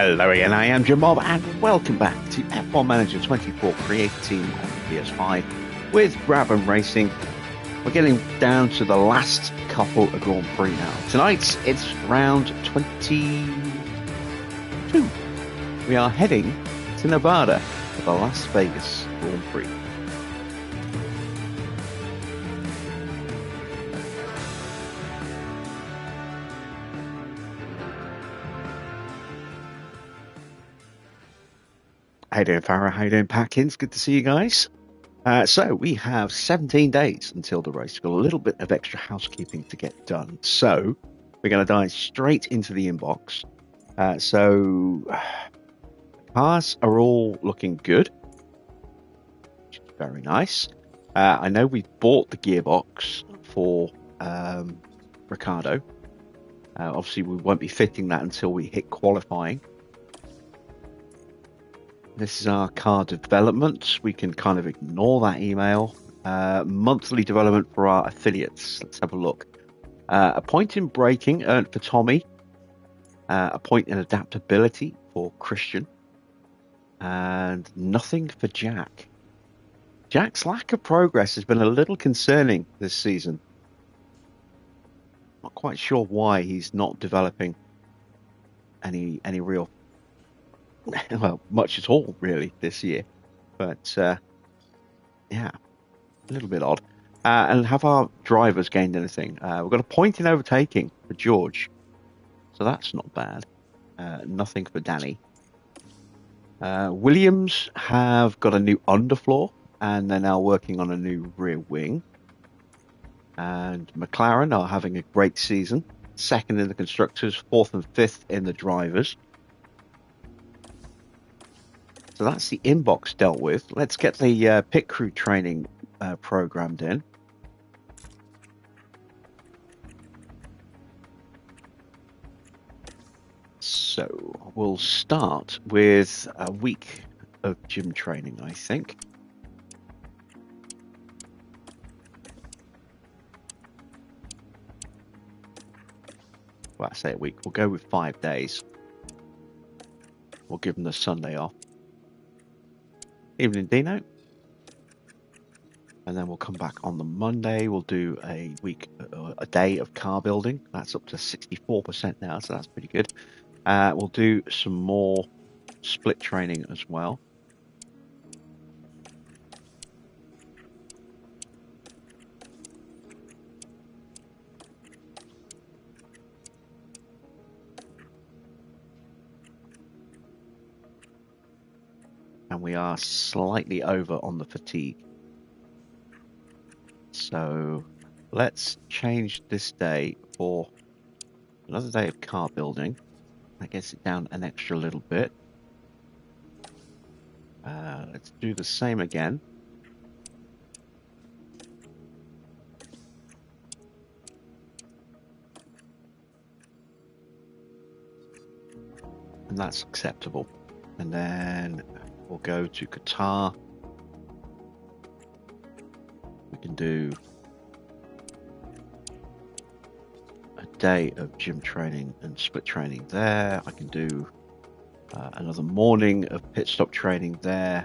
Hello again, I am Jim Bob, and welcome back to F1 Manager 24 Creative Team on the PS5 with Brabham Racing. We're getting down to the last couple of Grand Prix now. Tonight, it's round 22. We are heading to Nevada for the Las Vegas Grand Prix. How you doing, Farah? How you doing, Packins? Good to see you guys. So we have 17 days until the race. We've got a little bit of extra housekeeping to get done. So we're going to dive straight into the inbox. Cars are all looking good, which is very nice. I know we bought the gearbox for Ricardo. Obviously, we won't be fitting that until we hit qualifying. This is our car development. We can kind of ignore that email. Monthly development for our affiliates. Let's have a look. A point in braking earned for Tommy. A point in adaptability for Christian. And nothing for Jack. Jack's lack of progress has been a little concerning this season. Not quite sure why he's not developing any real, well, much at all really this year. But yeah, a little bit odd. And have our drivers gained anything? We've got a point in overtaking for George, so that's not bad. Nothing for Danny. Williams have got a new underfloor, and they're now working on a new rear wing. And McLaren are having a great season. Second in the constructors, fourth and fifth in the drivers. So that's the inbox dealt with. Let's get the pit crew training programmed in. So we'll start with a week of gym training, I think. Well, I say a week. We'll go with 5 days. We'll give them the Sunday off. Evening, Dino. And then we'll come back on the Monday. We'll do a day of car building. That's up to 64% now, so that's pretty good. We'll do some more split training as well. And we are slightly over on the fatigue. So let's change this day for another day of car building. That gets it down an extra little bit. Let's do the same again. And that's acceptable. And then we'll go to Qatar. We can do a day of gym training and split training there. I can do another morning of pit stop training there.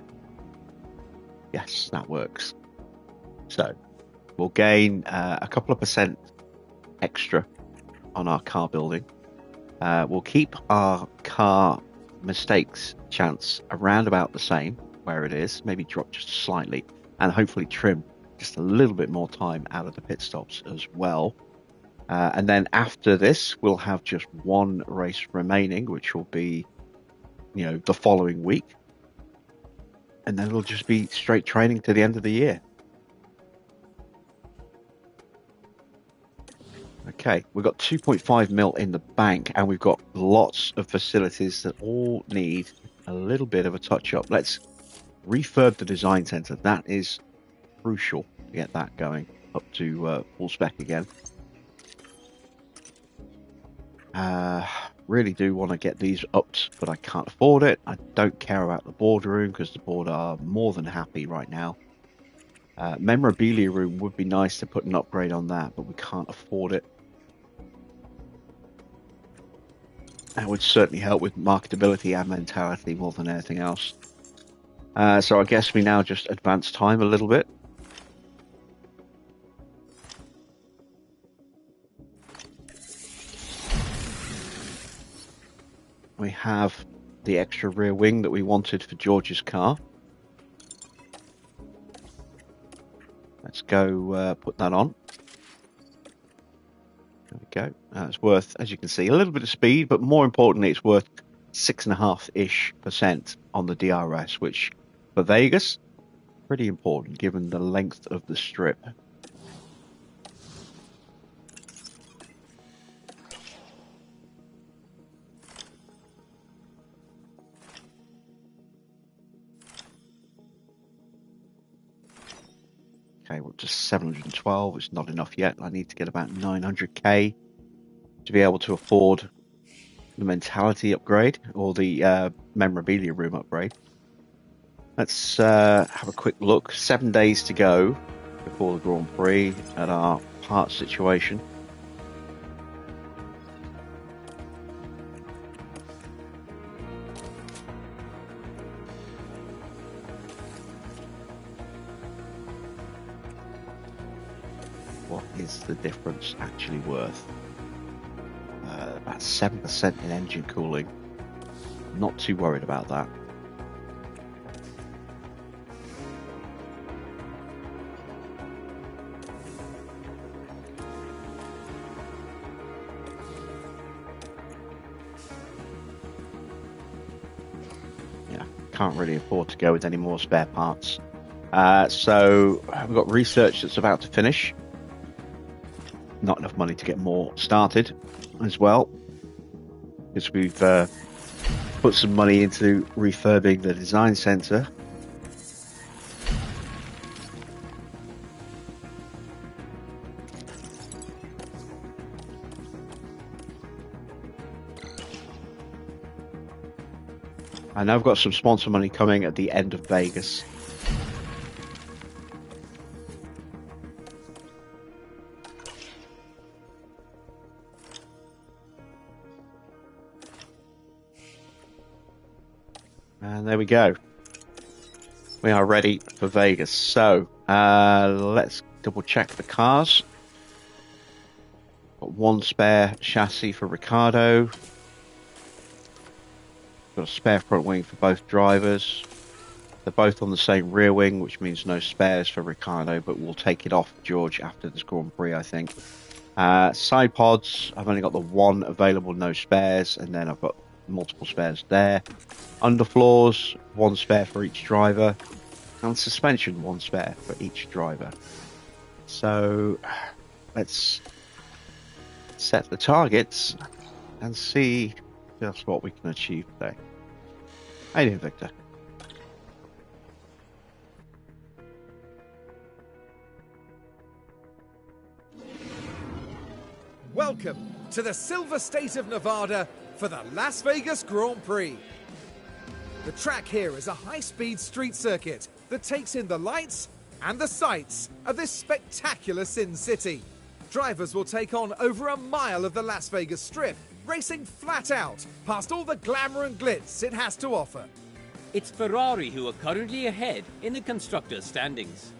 Yes, that works. So we'll gain a couple of percent extra on our car building. We'll keep our car mistakes chance around about the same where it is, maybe drop just slightly, and hopefully trim just a little bit more time out of the pit stops as well. And then after this, we'll have just one race remaining, which will be, the following week. And then it'll just be straight training to the end of the year. Okay, we've got 2.5 mil in the bank, and we've got lots of facilities that all need a little bit of a touch-up. Let's refurb the design center. That is crucial to get that going up to full spec again. Really do want to get these upped, but I can't afford it. I don't care about the boardroom because the board are more than happy right now. Memorabilia room would be nice to put an upgrade on that, but we can't afford it. That would certainly help with marketability and mentality more than anything else. So I guess we now just advance time a little bit. We have the extra rear wing that we wanted for George's car. Let's go put that on. There we go. It's worth, as you can see, a little bit of speed, but more importantly, it's worth 6.5% on the DRS, which for Vegas, pretty important given the length of the strip. Okay, we're up to 712. It's not enough yet. I need to get about 900k to be able to afford the mentality upgrade or the memorabilia room upgrade. Let's have a quick look. 7 days to go before the Grand Prix at our parts situation. What is the difference actually worth? About 7% in engine cooling. Not too worried about that. Yeah, can't really afford to go with any more spare parts. So we've got research that's about to finish. Not enough money to get more started as well, because we've put some money into refurbing the design center. I know I've got some sponsor money coming at the end of Vegas. And there we go. We are ready for Vegas. So let's double check the cars. Got one spare chassis for Ricardo. Got a spare front wing for both drivers. They're both on the same rear wing, which means no spares for Ricardo, but we'll take it off George after this Grand Prix, I think. Side pods, I've only got the one available, no spares, and then I've got multiple spares there. Underfloors, one spare for each driver, and suspension, one spare for each driver. So let's set the targets and see just what we can achieve today. How you doing, Victor? Welcome to the Silver State of Nevada for the Las Vegas Grand Prix. The track here is a high-speed street circuit that takes in the lights and the sights of this spectacular Sin City. Drivers will take on over a mile of the Las Vegas Strip, racing flat out past all the glamour and glitz it has to offer. It's Ferrari who are currently ahead in the constructors' standings.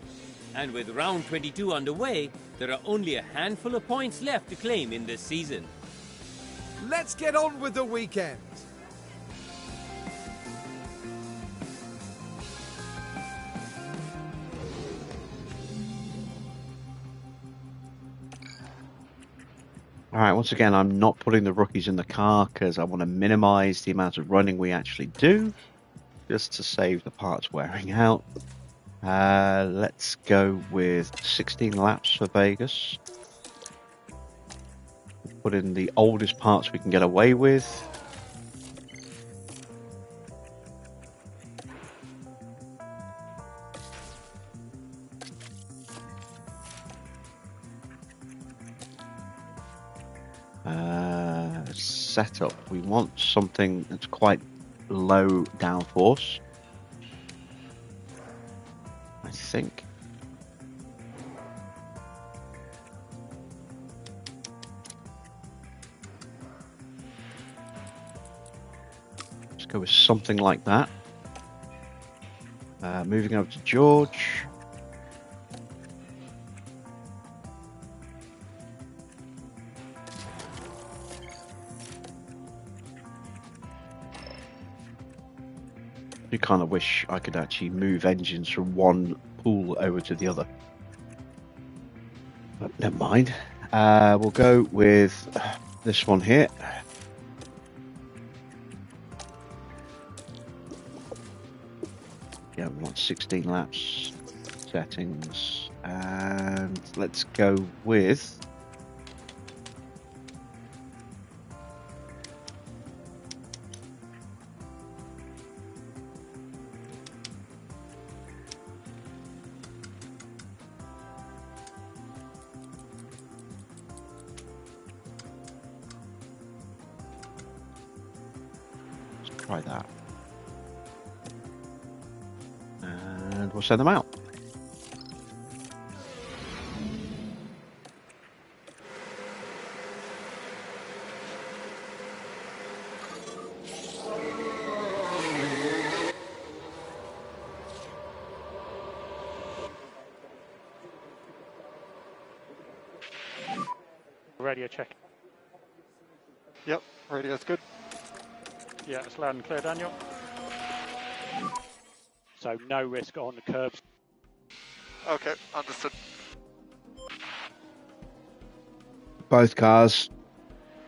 And with round 22 underway, there are only a handful of points left to claim in this season. Let's get on with the weekend. All right, once again, I'm not putting the rookies in the car because I want to minimize the amount of running we actually do, just to save the parts wearing out. Let's go with 16 laps for Vegas. Put in the oldest parts we can get away with. Setup. We want something that's quite low downforce, I think. Go with something like that. Moving over to George. I kind of wish I could actually move engines from one pool over to the other. But never mind. We'll go with this one here. Yeah, we want 16 laps. Settings. And let's go with... try that. And we'll send them out. Radio check. Yep, radio's good. Yeah, it's loud and clear, Daniel. So no risk on the curbs. Okay, understood. Both cars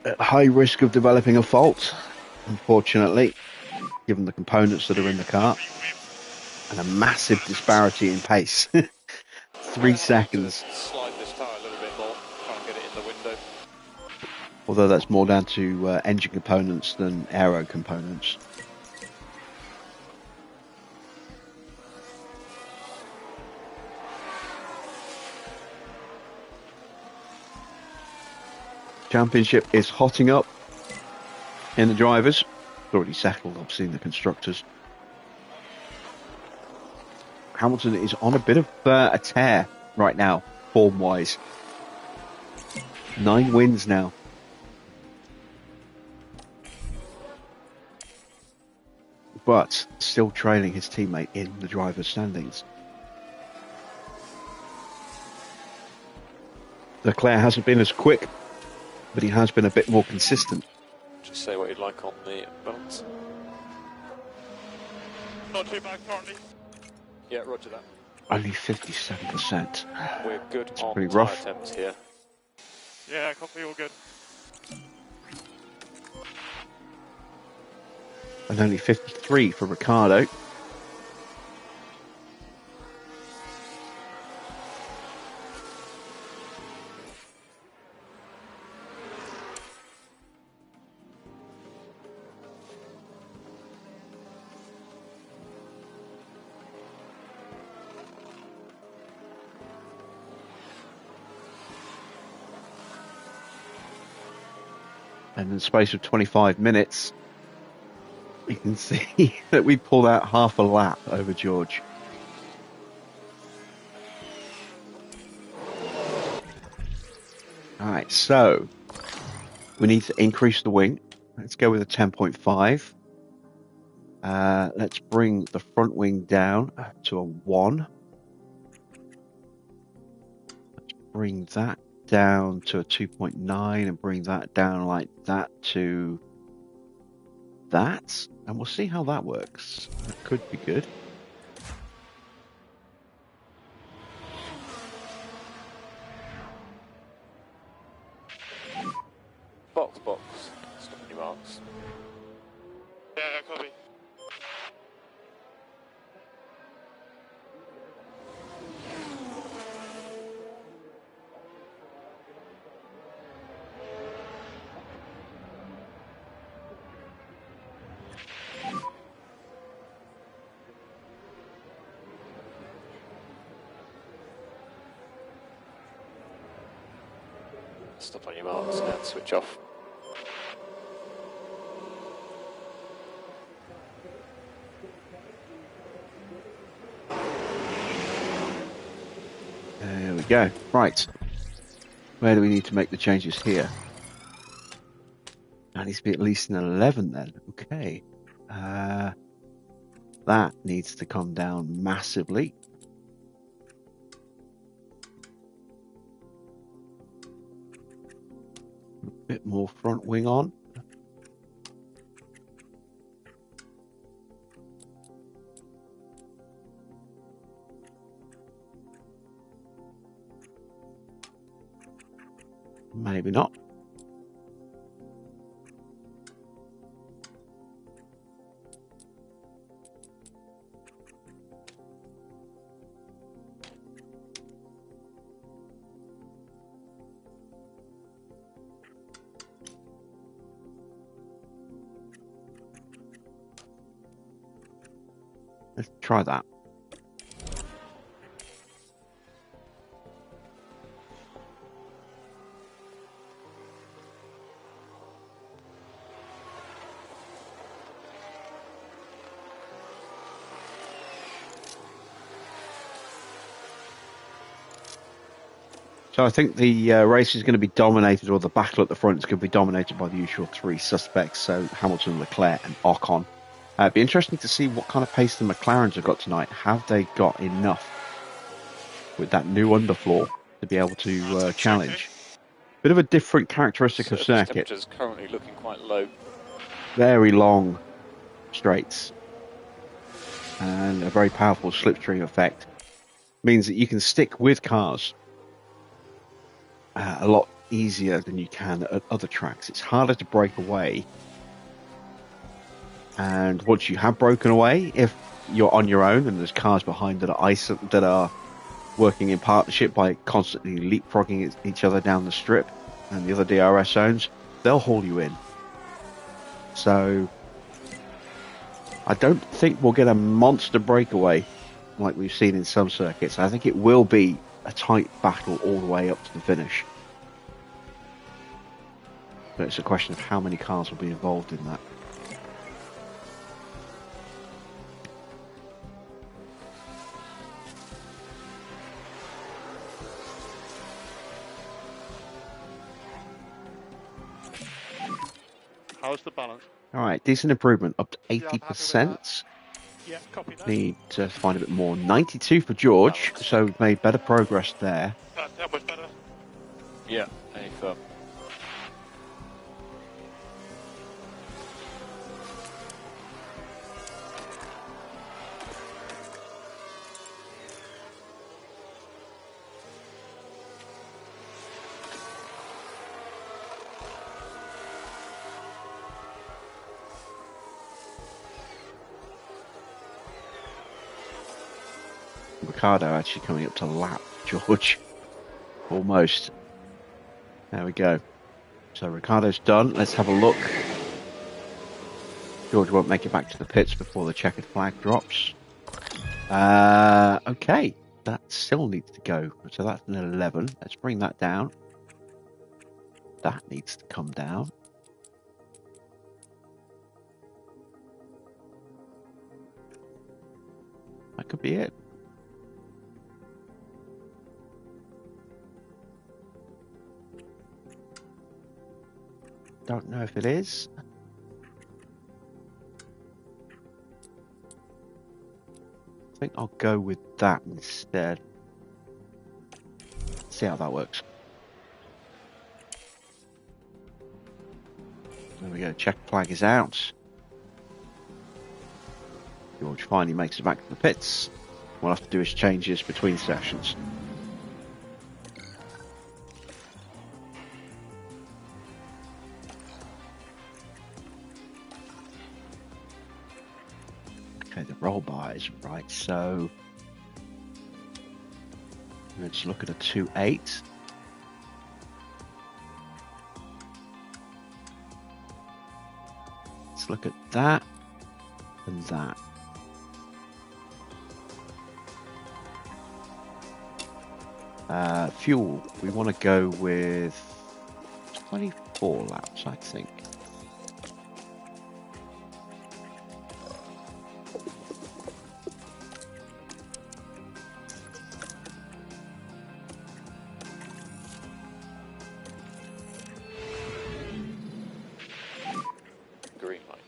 at high risk of developing a fault, unfortunately, given the components that are in the car, and a massive disparity in pace. 3 seconds. Slide this tire a little bit more, try and get it in the window. Although that's more down to engine components than aero components. Championship is hotting up in the drivers. It's already settled, I've seen the constructors. Hamilton is on a bit of a tear right now, form-wise. 9 wins now. But still trailing his teammate in the driver's standings. Leclerc hasn't been as quick, but he has been a bit more consistent. Just say what you'd like on the balance. Not too bad currently. Yeah, roger that. Only 57%. We're good on pretty tyre rough. temps here. Yeah, copy, all good. And only 53 for Ricardo. And in the space of 25 minutes, we can see that we pulled out half a lap over George. All right, so we need to increase the wing. Let's go with a 10.5. Let's bring the front wing down to a 1. Let's bring that down to a 2.9 and bring that down like that to that, and we'll see how that works. That could be good. Box. Stop your marks. Yeah, copy. Stop on your marks and switch off. There we go. Right. Where do we need to make the changes here? That needs to be at least an 11 then. Okay. That needs to come down massively. A bit more front wing on. Maybe not. Let's try that. So I think the race is going to be dominated, or the battle at the front is going to be dominated by the usual three suspects, so Hamilton, Leclerc and Ocon. It'd be interesting to see what kind of pace the McLarens have got tonight. Have they got enough with that new underfloor to be able to challenge? Bit of a different characteristic of circuit. Temperature's currently looking quite low. Very long straights and a very powerful slipstream effect. Means that you can stick with cars a lot easier than you can at other tracks. It's harder to break away, and once you have broken away, if you're on your own and there's cars behind that are working in partnership by constantly leapfrogging each other down the strip and the other DRS zones, they'll haul you in. So I don't think we'll get a monster breakaway like we've seen in some circuits. I think it will be a tight battle all the way up to the finish. But it's a question of how many cars will be involved in that. How's the balance? All right, decent improvement, up to 80%. Yeah, copy that. Need to find a bit more. 92 for George, so we've made better progress there. That was better. Yeah, any firm. Ricardo actually coming up to lap George. Almost. There we go. So Ricardo's done. Let's have a look. George won't make it back to the pits before the checkered flag drops. Okay. That still needs to go. So that's an 11. Let's bring that down. That needs to come down. That could be it. Don't know if it is. I think I'll go with that instead. See how that works. There we go. Check flag is out. George finally makes it back to the pits. We'll have to do his changes between sessions. Okay, the roll bar is right, so let's look at a 2.8. Let's look at that and that. Fuel, we want to go with 24 laps, I think. Green light.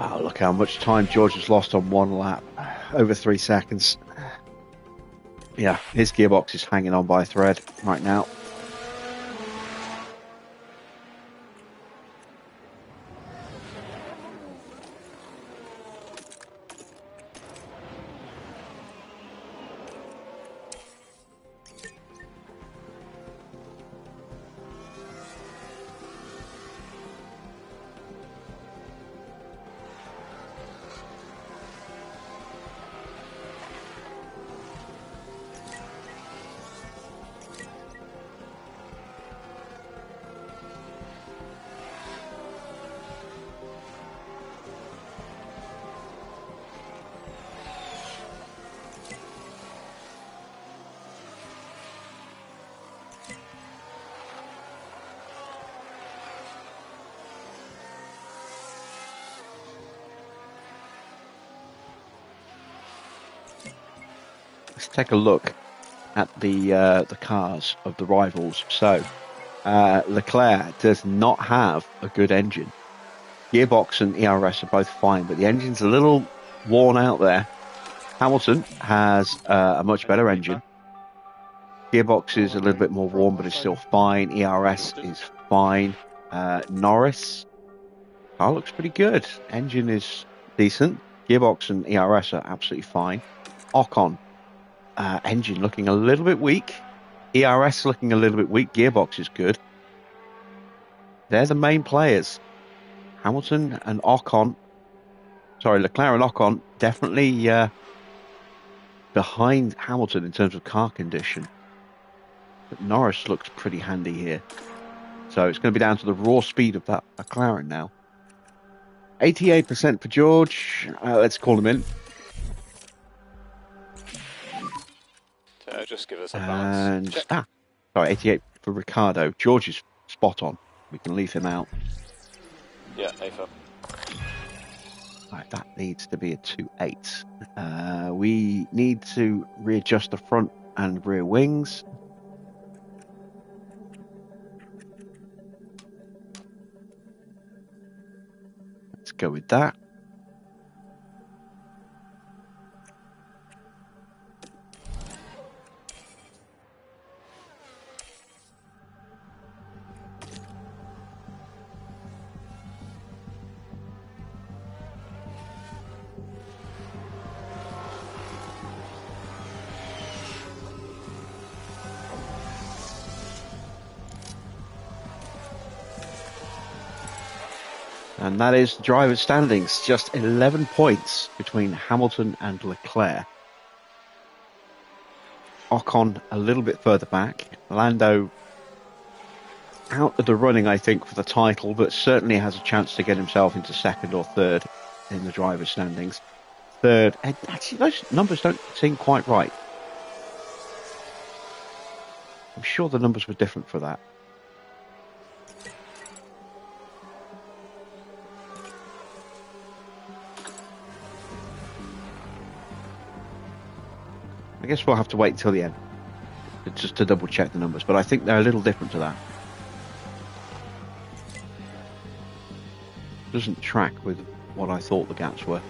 Wow, look how much time George has lost on one lap. Over 3 seconds. Yeah, his gearbox is hanging on by a thread right now. Let's take a look at the cars of the rivals. So Leclerc does not have a good engine. Gearbox and ERS are both fine, but the engine's a little worn out there. Hamilton has a much better engine. Gearbox is a little bit more worn, but is still fine. ERS is fine. Norris, car looks pretty good. Engine is decent. Gearbox and ERS are absolutely fine. Ocon, engine looking a little bit weak. ERS looking a little bit weak. Gearbox is good. They're the main players. Hamilton and Ocon, Leclerc and Ocon definitely behind Hamilton in terms of car condition. But Norris looks pretty handy here. So it's going to be down to the raw speed of that McLaren now. 88% for George. Let's call him in. Just give us a balance. And 88 for Ricardo. George is spot on. We can leave him out. Yeah, A firm. Right, that needs to be a 2.8. We need to readjust the front and rear wings. Let's go with that. And that is the driver's standings. Just 11 points between Hamilton and Leclerc. Ocon a little bit further back. Lando out of the running, I think, for the title, but certainly has a chance to get himself into second or third in the driver's standings. Third, and actually those numbers don't seem quite right. I'm sure the numbers were different for that. I guess we'll have to wait until the end just to double check the numbers, but I think they're a little different to that. Doesn't track with what I thought the gaps were.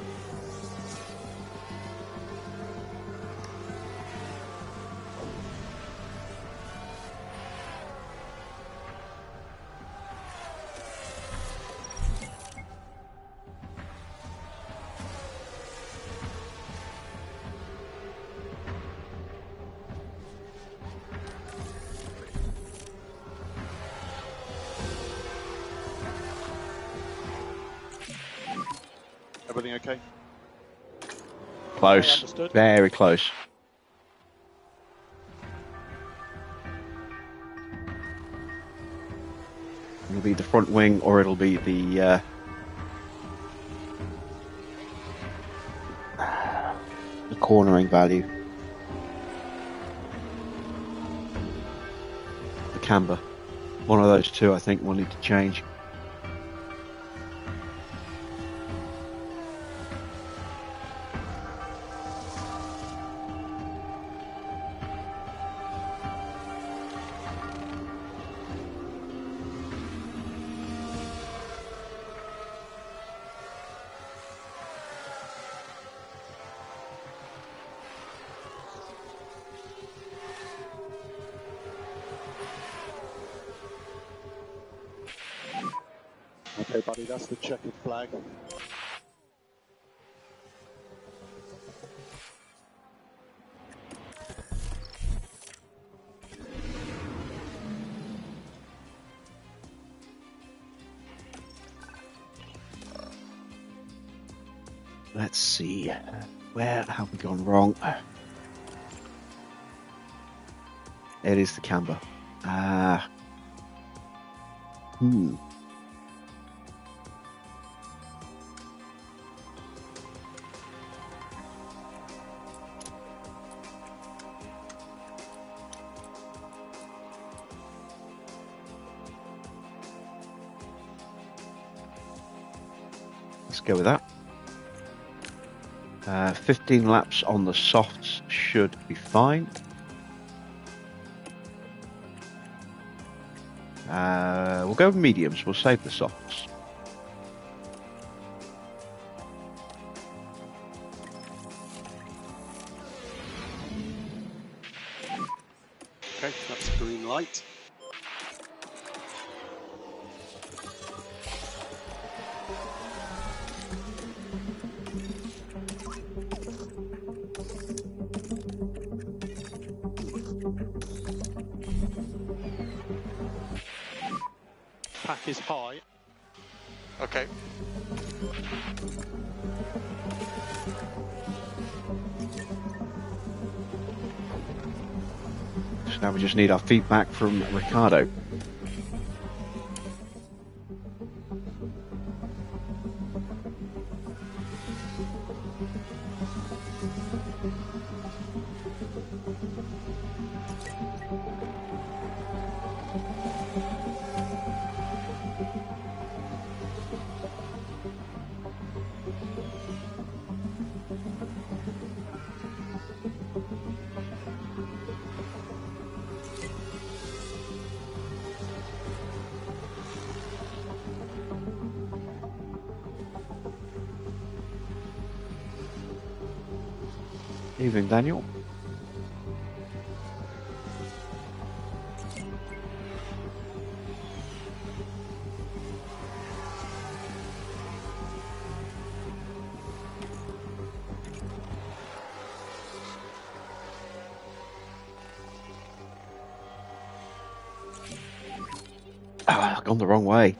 Everything okay? Close. Very close. It'll be the front wing or it'll be the cornering value. The camber. One of those two I think will need to change. Okay, buddy, that's the checkered flag. Let's see. Where have we gone wrong? It is the camber. Let's go with that. 15 laps on the softs should be fine. We'll go with mediums. We'll save the softs. Okay, that's green light. Pack is high. Okay. So now we just need our feedback from Ricardo. Evening, Daniel. I've gone the wrong way.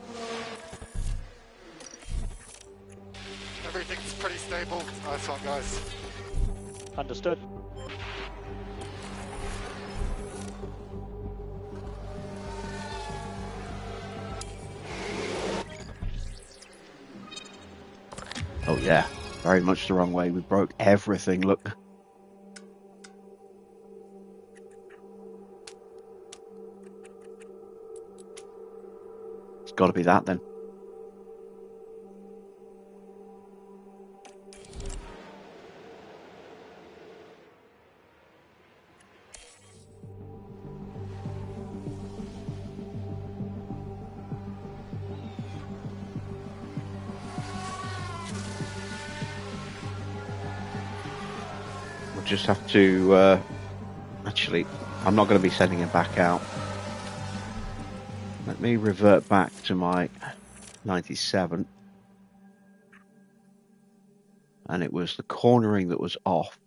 Everything's pretty stable. Nice one, guys. Understood. Oh yeah, very much the wrong way. We broke everything, look. It's got to be that then. Just have to actually, I'm not going to be sending him back out. Let me revert back to my 97, and it was the cornering that was off.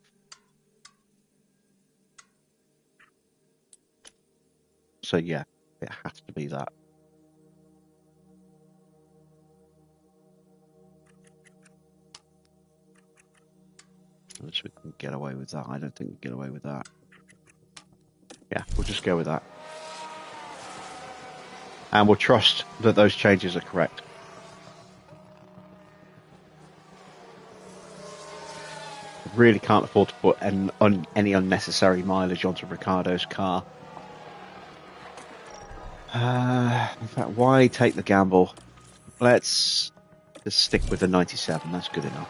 So yeah, it has to be that. Unless we can get away with that. I don't think we can get away with that. Yeah, we'll just go with that. And we'll trust that those changes are correct. Really can't afford to put any unnecessary mileage onto Ricardo's car. In fact, why take the gamble? Let's just stick with the 97. That's good enough.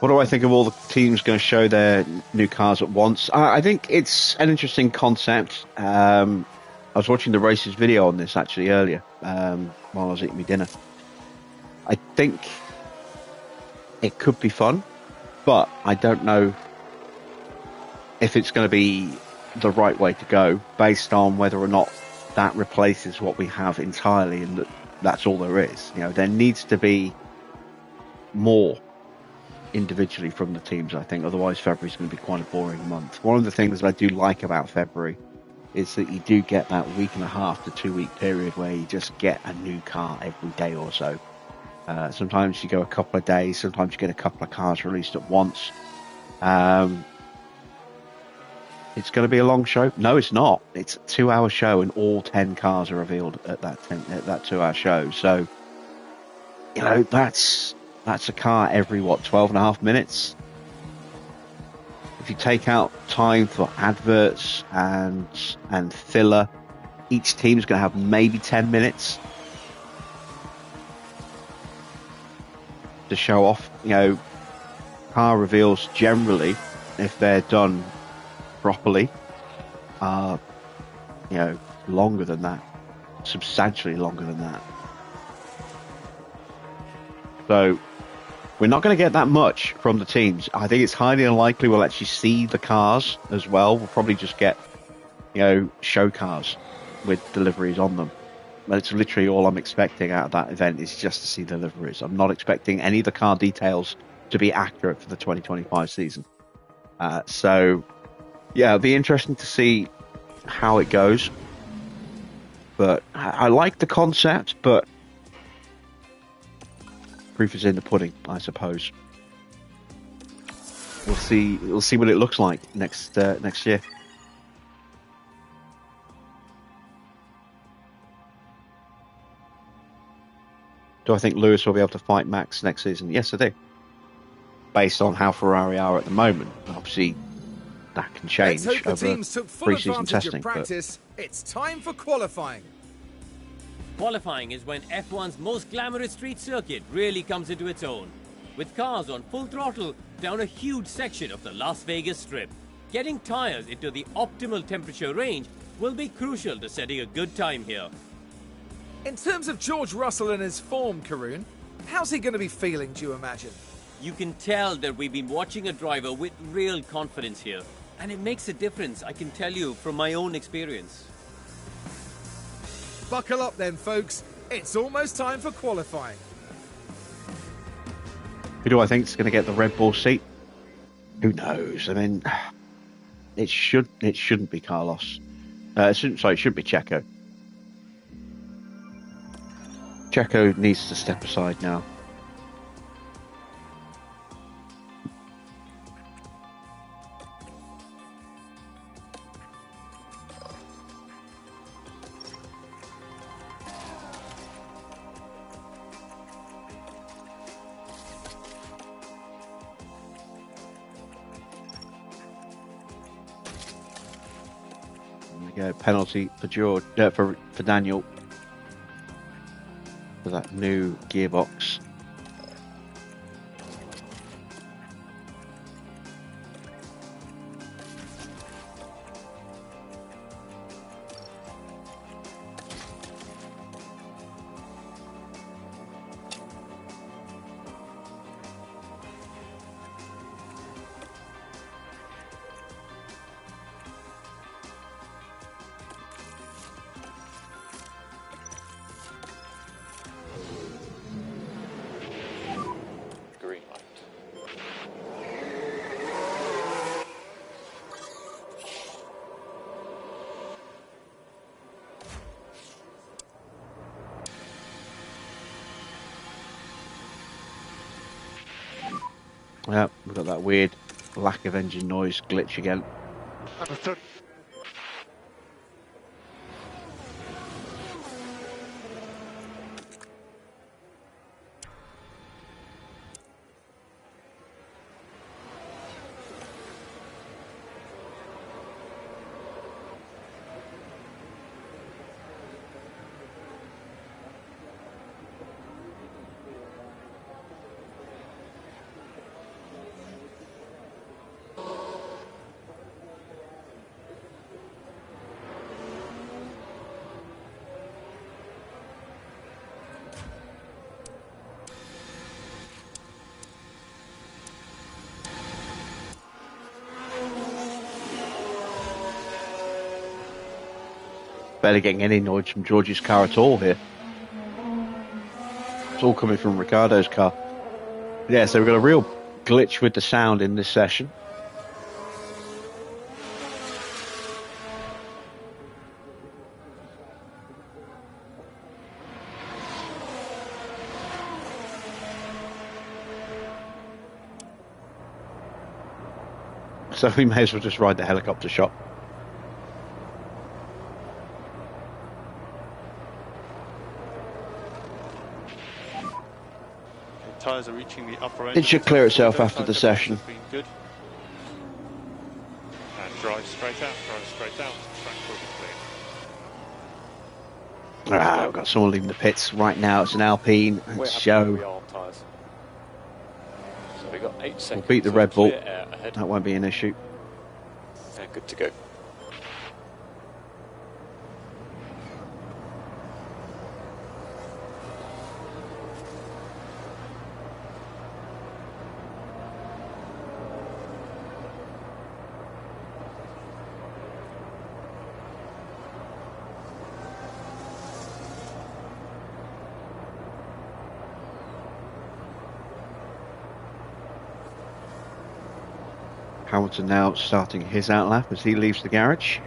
What do I think of all the teams going to show their new cars at once? I think it's an interesting concept. I was watching the races video on this actually earlier while I was eating my dinner. I think it could be fun, but I don't know if it's going to be the right way to go based on whether or not that replaces what we have entirely, and that's all there is. You know, there needs to be more individually from the teams, I think. Otherwise, February's going to be quite a boring month. One of the things that I do like about February is that you do get that week and a half to 2 week period where you just get a new car every day or so. Sometimes you go a couple of days, sometimes you get a couple of cars released at once. It's going to be a long show. No, it's not. It's a 2-hour show, and all 10 cars are revealed at that 2-hour show. So, you know, that's a car every 12.5 minutes. If you take out time for adverts and filler, each team's going to have maybe 10 minutes to show off. You know, car reveals generally, if they're done properly, are, you know, longer than that, substantially longer than that. So we're not going to get that much from the teams. I think it's highly unlikely we'll actually see the cars as well. We'll probably just get, you know, show cars with deliveries on them. That's literally all I'm expecting out of that event, is just to see deliveries. I'm not expecting any of the car details to be accurate for the 2025 season. So, yeah, it'll be interesting to see how it goes. But I like the concept, but proof is in the pudding, I suppose. We'll see what it looks like next year. Do I think Lewis will be able to fight Max next season? Yes, I do. Based on how Ferrari are at the moment, obviously that can change. Let's hope the teams took full advantage testing, of practice. It's time for qualifying. Qualifying is when F1's most glamorous street circuit really comes into its own, with cars on full throttle down a huge section of the Las Vegas Strip. Getting tyres into the optimal temperature range will be crucial to setting a good time here. In terms of George Russell and his form, Karun, how's he going to be feeling, do you imagine? You can tell that we've been watching a driver with real confidence here, and it makes a difference, I can tell you from my own experience. Buckle up then, folks. It's almost time for qualifying. Who do I think is going to get the Red Bull seat? Who knows? I mean, it shouldn't be Carlos. It should be Checo. Checo needs to step aside now. Penalty for George, for Daniel, for that new gearbox. Yeah, we've got that weird lack of engine noise glitch again. Understood. barely getting any noise from George's car at all here. It's all coming from Ricardo's car. Yeah, so we've got a real glitch with the sound in this session. So we may as well just ride the helicopter shot. Tyres are reaching the upper end. It should clear itself after the session. Good. And drive straight out. Track will be clear. We've got someone leaving the pits right now. It's an Alpine. We're It's happy Joe. with the arm tyres. So we've got 8 seconds. We'll beat the of Red Bull. clear air ahead. That won't be an issue. Yeah, good to go. Hamilton now starting his outlap as he leaves the garage.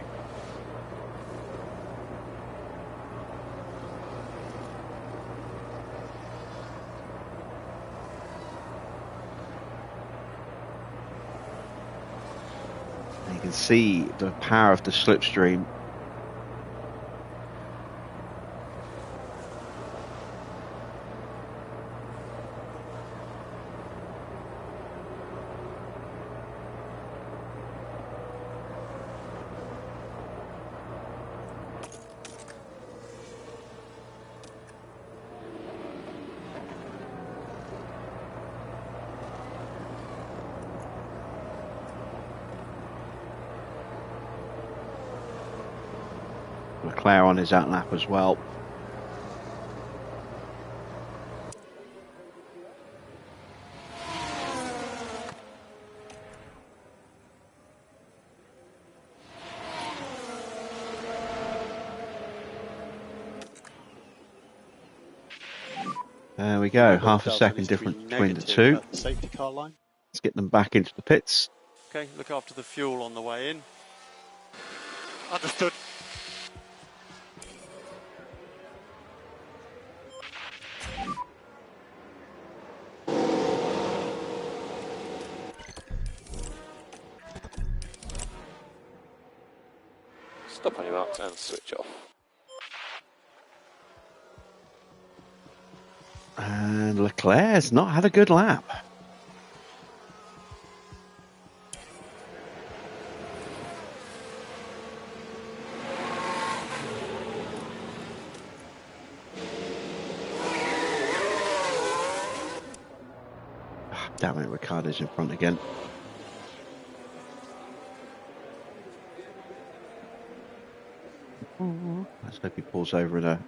And you can see the power of the slipstream. Leclerc on his outlap as well. There we go, half a second difference between the two. The safety car line. Let's get them back into the pits. Okay, look after the fuel on the way in. Understood. Stop on your marks and switch off. And Leclerc's not had a good lap. Damn it, Ricardo's in front again. Let's hope he pulls over in a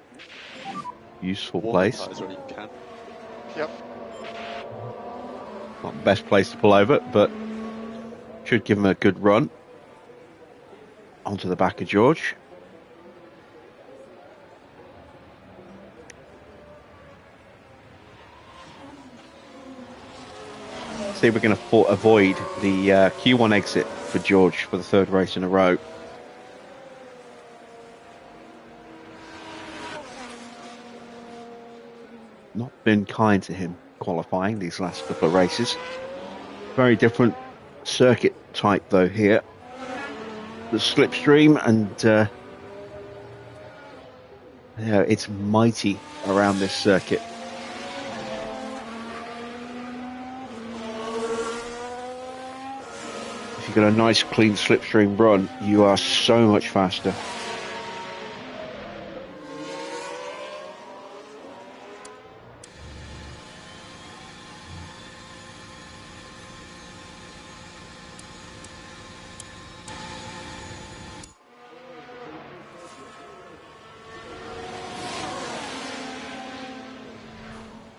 useful place. Tyres when you can. Yep. Not the best place to pull over, but should give him a good run. Onto the back of George. See if we're going to avoid the Q1 exit for George for the third race in a row. Not been kind to him qualifying these last couple of races. Very different circuit type though here. The slipstream and yeah, it's mighty around this circuit. If you've got a nice clean slipstream run, you are so much faster.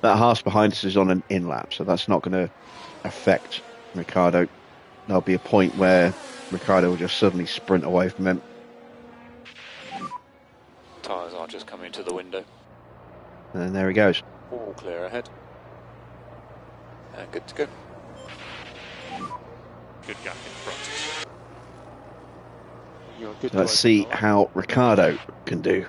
That Haas behind us is on an in-lap, so that's not going to affect Ricardo. There'll be a point where Ricardo will just suddenly sprint away from him. car just coming into the window. And there he goes. All clear ahead. Good to go. Good gap in front. You're good. So let's see how Ricciardo can do.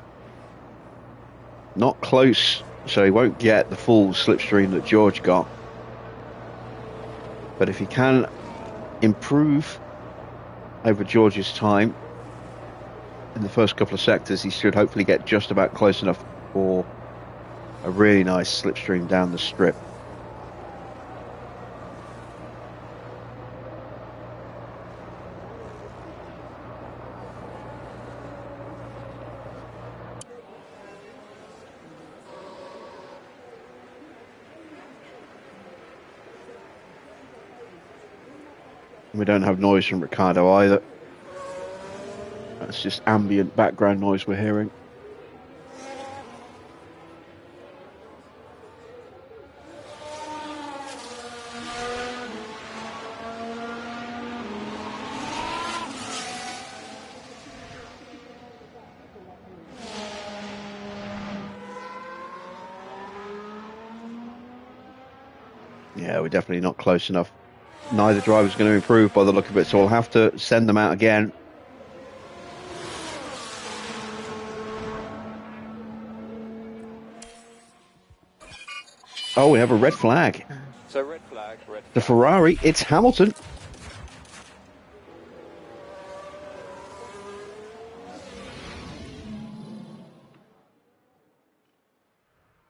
Not close, so he won't get the full slipstream that George got. But if he can improve over George's time in the first couple of sectors, he should hopefully get just about close enough for a really nice slipstream down the strip. We don't have noise from Ricciardo either. That's just ambient background noise we're hearing. Yeah, we're definitely not close enough. Neither driver's going to improve by the look of it, so we'll have to send them out again. Oh, we have a red flag. So red flag, The Ferrari, it's Hamilton.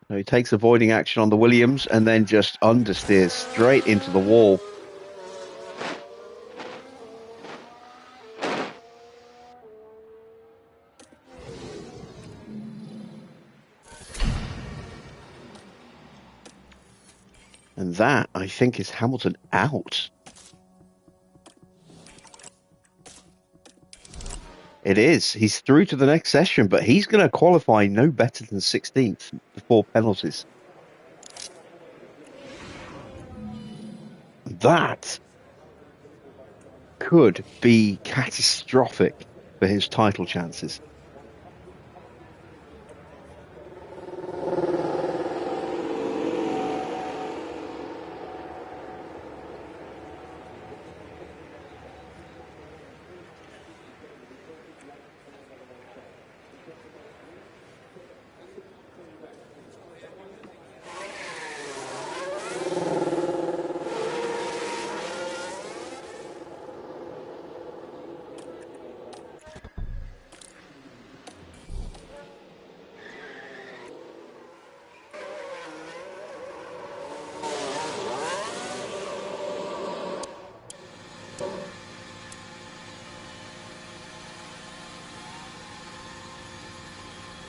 So he takes avoiding action on the Williams and then just understeers straight into the wall. And that, I think, is Hamilton out. It is. He's through to the next session, but he's going to qualify no better than 16th before penalties. That could be catastrophic for his title chances.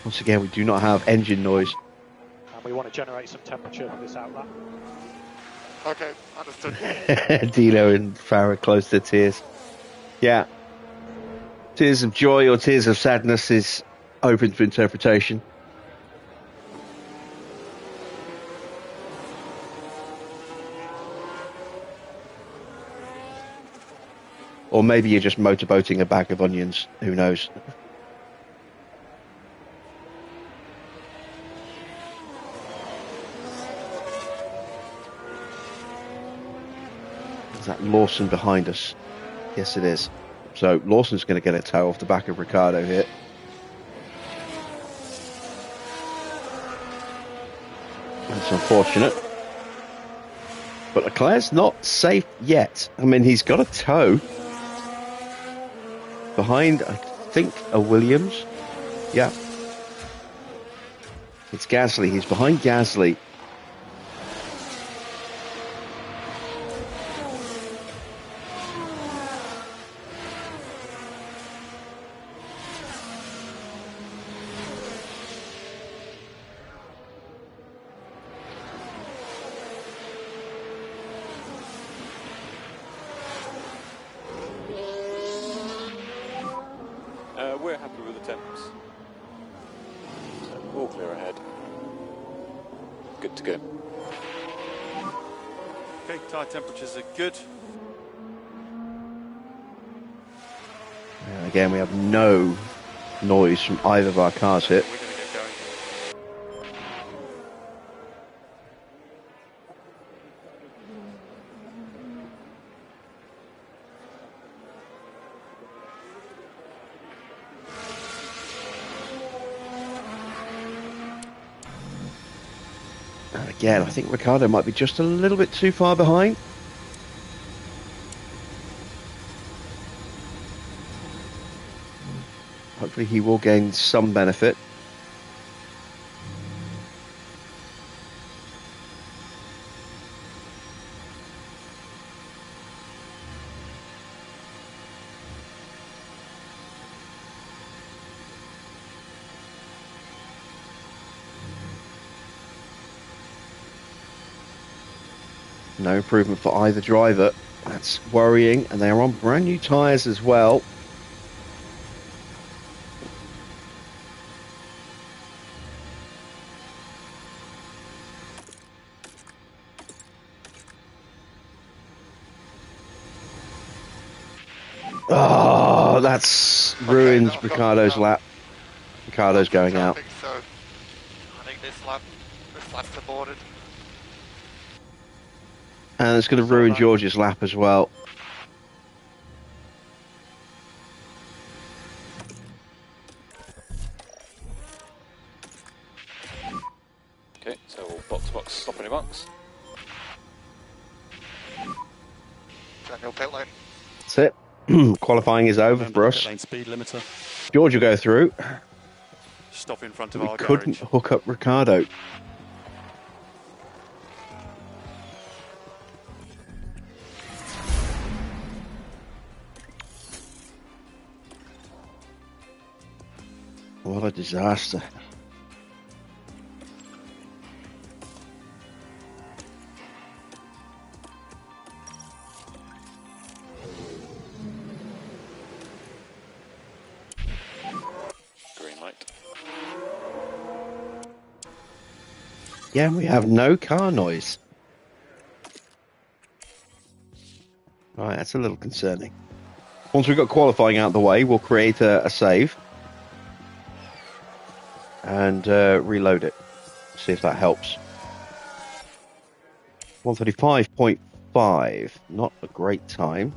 Once again, we do not have engine noise. And we want to generate some temperature for this outlet. Okay, understood. Dino and Farah close their tears. Yeah. Tears of joy or tears of sadness is open to interpretation. Or maybe you're just motorboating a bag of onions. Who knows? Is that Lawson behind us? Yes, it is. So Lawson's going to get a toe off the back of Ricciardo here. That's unfortunate. But Leclerc's not safe yet. I mean, he's got a toe behind, I think, a Williams. Yeah. It's Gasly. He's behind Gasly. We're happy with the temps. So all clear ahead. Good to go. Okay, tyre temperatures are good. Again, we have no noise from either of our cars here. We're going to get And again, I think Ricciardo might be just a little bit too far behind. Hopefully he will gain some benefit. No improvement for either driver. That's worrying, and they are on brand new tyres as well. Oh, that's ruins Ricciardo's lap. Ricciardo's going out. I think so. I think this lap's aborted. And it's going to ruin George's lap as well. Okay, so we'll box, stop in your box. Daniel pit lane. That's it. Qualifying is over for us. Pit lane speed limiter. George will go through. Stop in front of We our couldn't garage. hook up Ricciardo. What a disaster. Green light. Yeah, we have no car noise. Right, that's a little concerning. Once we've got qualifying out of the way, we'll create a save. And reload it. See if that helps. 135.5. Not a great time.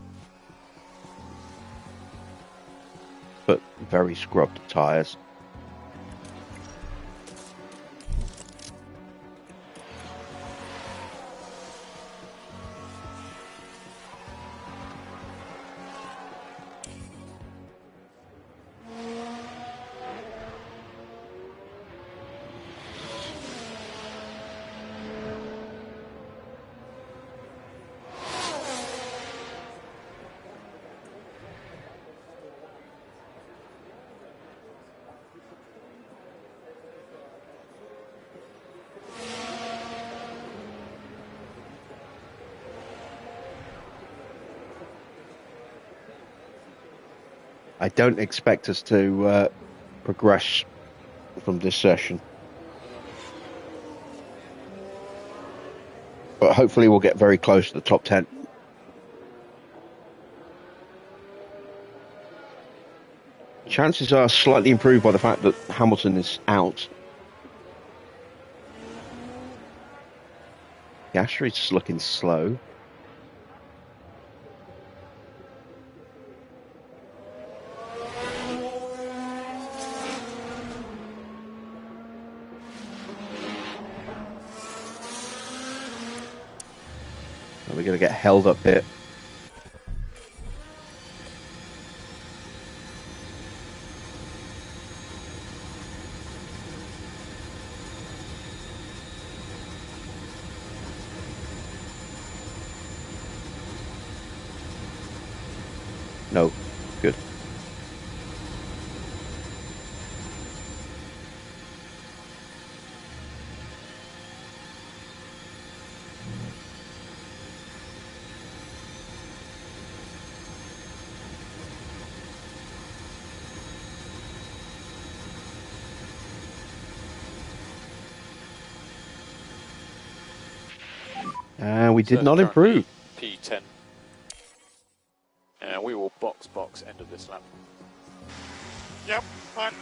But very scrubbed tyres. I don't expect us to progress from this session. But hopefully we'll get very close to the top 10. Chances are slightly improved by the fact that Hamilton is out. Piastri's looking slow. We're going to get held up here. No, good. We did not improve. P10. And we will box end of this lap. Yep, fine.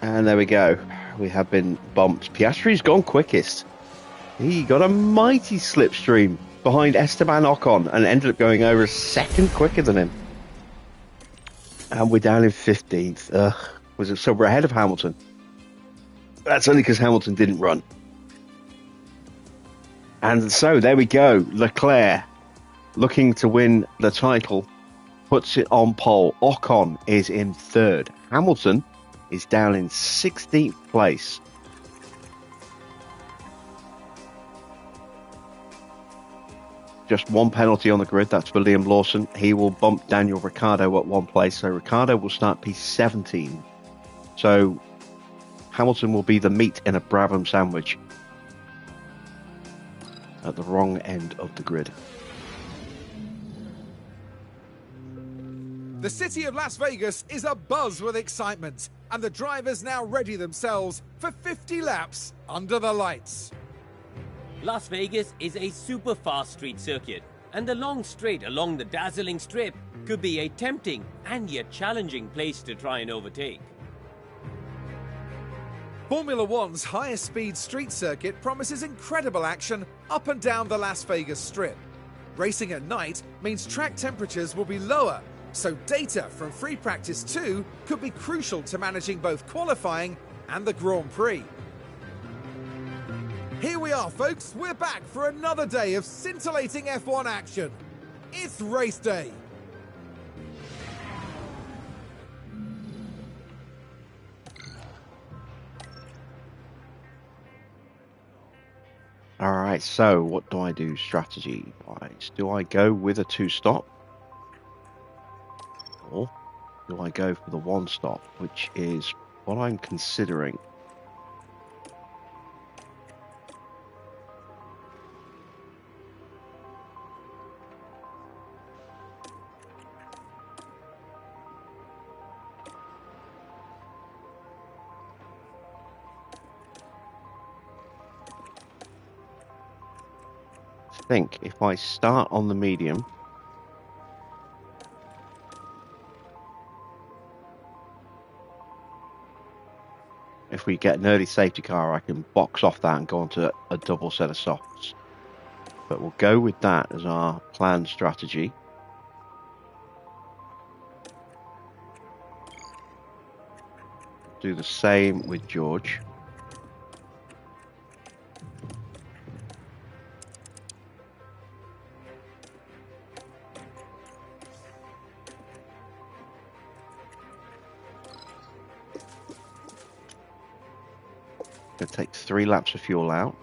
And there we go. We have been bumped. Piastri's gone quickest. He got a mighty slipstream behind Esteban Ocon and ended up going over a second quicker than him. And we're down in 15th. So we're ahead of Hamilton. That's only because Hamilton didn't run. And so there we go. Leclerc, looking to win the title, puts it on pole. Ocon is in 3rd. Hamilton is down in 16th place. Just one penalty on the grid. That's for Liam Lawson. He will bump Daniel Ricciardo at 1 place. So Ricciardo will start P17. So Hamilton will be the meat in a Brabham sandwich at the wrong end of the grid. The city of Las Vegas is abuzz with excitement, and the drivers now ready themselves for 50 laps under the lights. Las Vegas is a super fast street circuit, and the long straight along the dazzling strip could be a tempting and yet challenging place to try and overtake. Formula One's highest speed street circuit promises incredible action up and down the Las Vegas Strip. Racing at night means track temperatures will be lower, so data from Free Practice 2 could be crucial to managing both qualifying and the Grand Prix. Here we are, folks. We're back for another day of scintillating F1 action. It's race day. All right, so what do I do strategy-wise? Do I go with a 2-stop? Or do I go for the 1-stop, which is what I'm considering? I think if I start on the medium, if we get an early safety car, I can box off that and go onto a double set of softs. But we'll go with that as our planned strategy. Do the same with George. Going to take 3 laps of fuel out.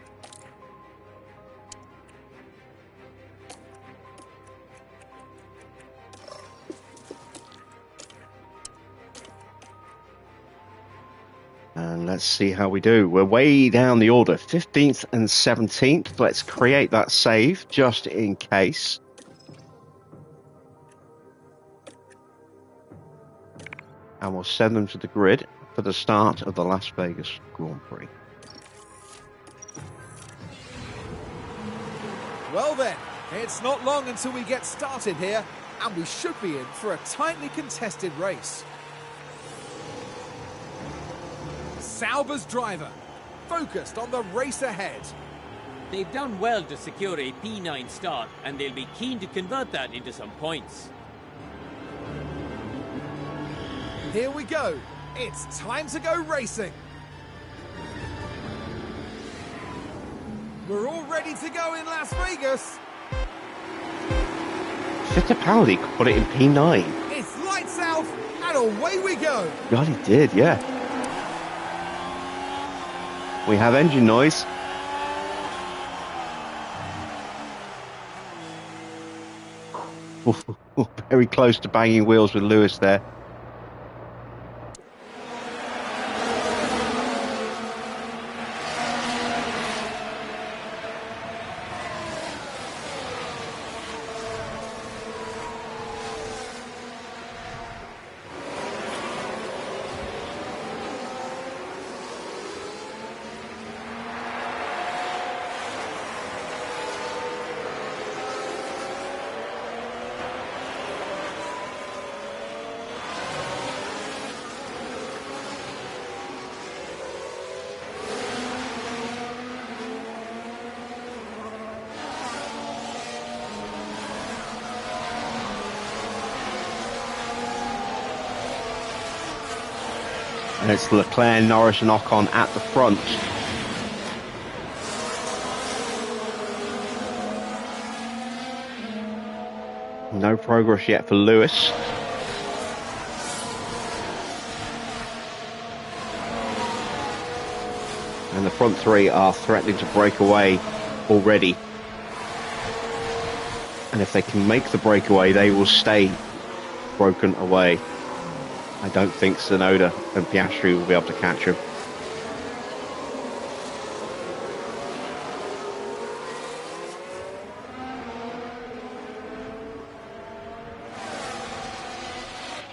And let's see how we do. We're way down the order, 15th and 17th. Let's create that save just in case. And we'll send them to the grid for the start of the Las Vegas Grand Prix. Well then, it's not long until we get started here, and we should be in for a tightly contested race. Sauber's driver, focused on the race ahead. They've done well to secure a P9 start, and they'll be keen to convert that into some points. Here we go. It's time to go racing. We're all ready to go in Las Vegas. Fittipaldi could put it in P9. It's lights out and away we go. God, he did, yeah. We have engine noise. Very close to banging wheels with Lewis there. And it's Leclerc, Norris and Ocon at the front. No progress yet for Lewis. And the front three are threatening to break away already. And if they can make the breakaway, they will stay broken away. I don't think Tsunoda and Piastri will be able to catch him.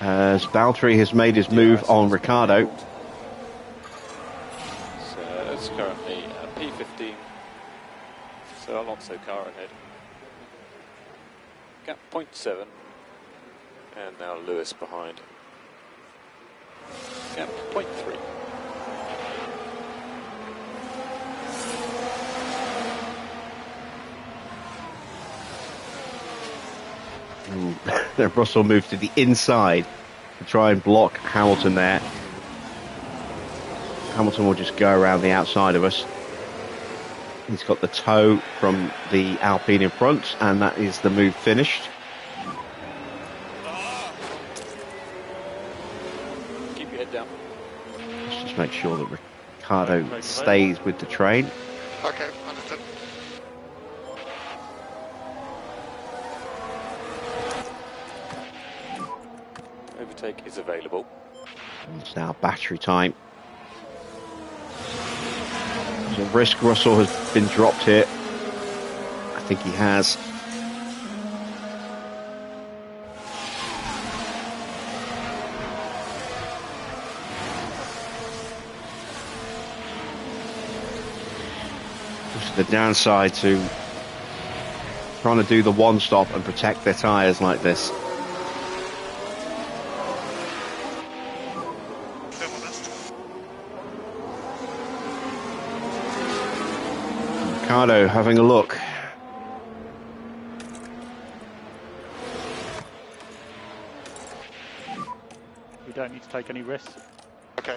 As Valtteri has made his move on Ricciardo. So it's currently P15. So Alonso car ahead. Gap 0.7. And now Lewis behind. Gap 0.3. Then Russell moved to the inside to try and block Hamilton there. Hamilton will just go around the outside of us. He's got the tow from the Alpine in front, and that is the move finished. Keep your head down. Let's just make sure that Ricciardo stays with the train. Okay, understood. Overtake is available. It's now battery time. There's a risk Russell has been dropped here. I think he has. This is the downside to trying to do the one stop and protect their tyres like this. Ricardo having a look. We don't need to take any risks. Okay.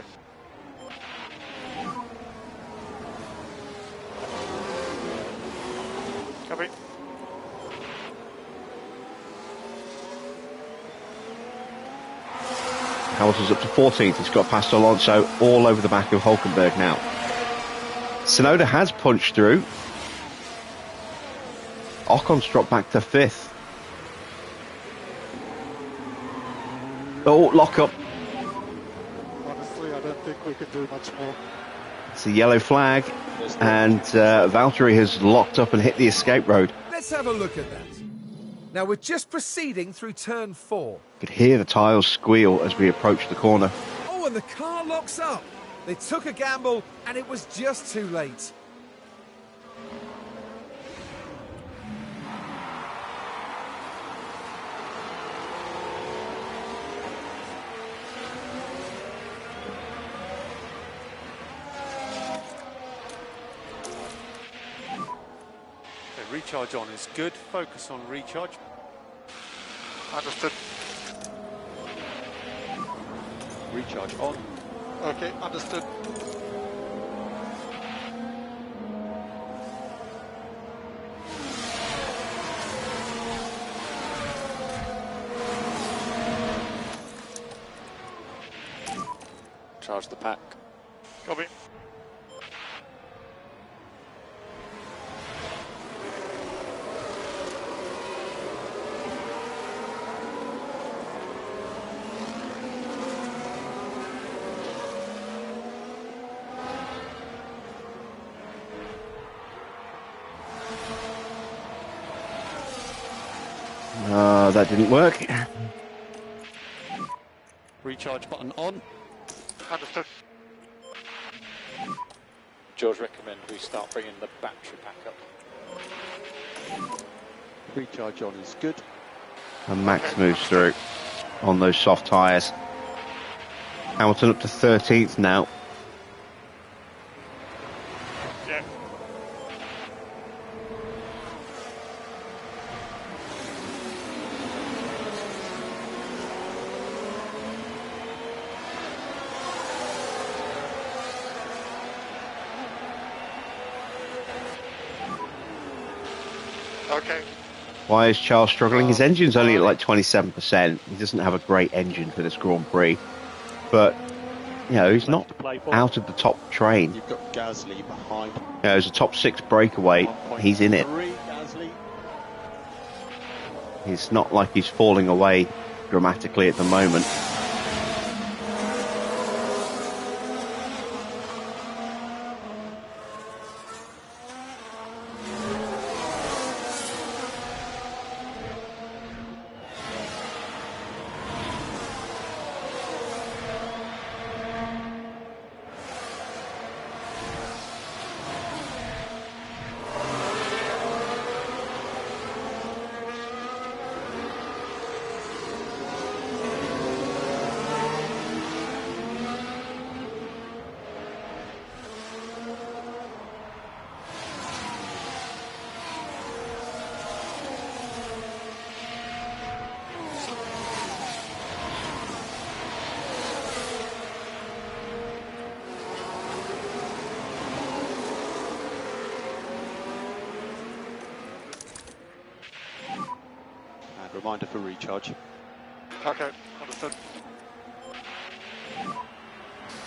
Copy. Hamilton's up to 14th. He's got past Alonso all over the back of Hulkenberg now. Tsunoda has punched through. Ocon's dropped back to 5th. Oh, lock up. Honestly, I don't think we can do much more. It's a yellow flag, and Valtteri has locked up and hit the escape road. Let's have a look at that. Now we're just proceeding through turn 4. Could hear the tyres squeal as we approach the corner. Oh, and the car locks up. They took a gamble, and it was just too late. Okay, recharge on is good. Focus on recharge. Understood. Recharge on. Okay, understood. Charge the pack. Copy. That didn't work. Recharge button on. Understood. George, recommend we start bringing the battery pack up. Recharge on is good. And Max moves through on those soft tyres. Hamilton up to 13th now. Yeah. Okay. Why is Charles struggling? His engine's only at like 27%. He doesn't have a great engine for this Grand Prix. But, you know, he's not out of the top train. You've got Gasly behind. You know, as a top 6 breakaway, he's in it. Gasly. He's not like he's falling away dramatically at the moment. Reminder for recharge. Okay, understood.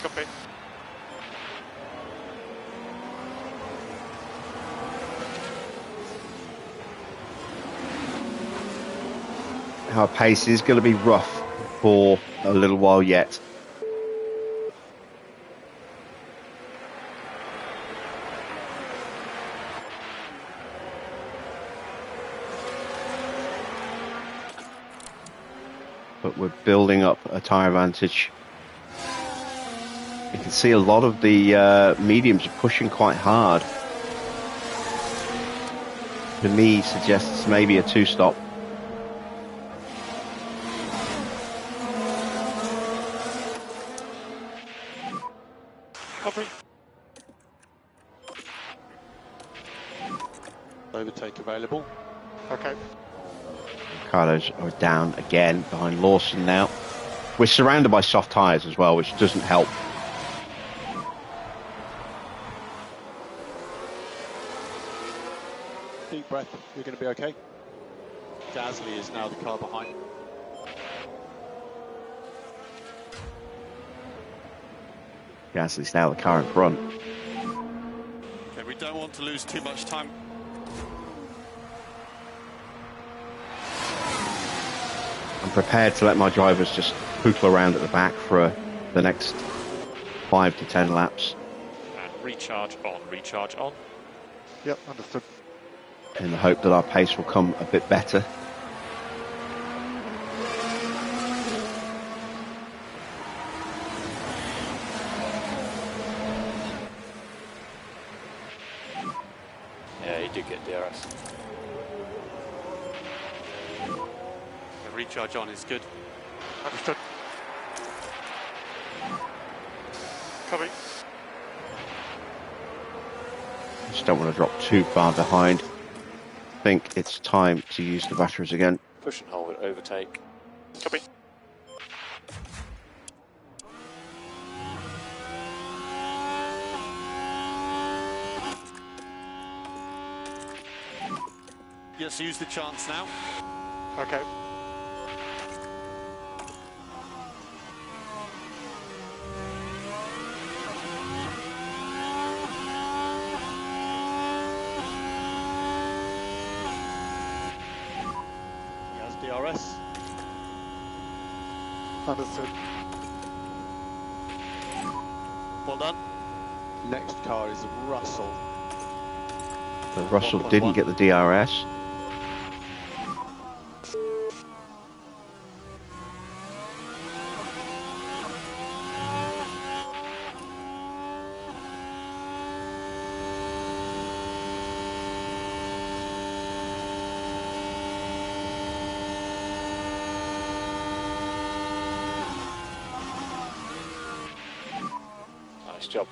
Copy. Our pace is going to be rough for a little while yet. But we're building up a tyre advantage. You can see a lot of the mediums are pushing quite hard. To me, suggests maybe a 2-stop. Copy. Overtake available. Okay. Ricardo's are down again behind Lawson now. We're surrounded by soft tyres as well, which doesn't help. Deep breath. You're going to be okay. Gasly is now the car behind. Gasly's now the car in front. Okay, we don't want to lose too much time. I'm prepared to let my drivers just poodle around at the back for the next 5 to 10 laps. And recharge on, recharge on. Yep, understood. In the hope that our pace will come a bit better. Yeah, he did get DRS. The recharge on is good. Understood. Copy. Just don't want to drop too far behind. I think it's time to use the batteries again. Push and hold, overtake. Copy. Yes, use the chance now. Okay. He has DRS. Understood. Well done. Next car is Russell. So Russell 1.1. didn't get the DRS. Nice job.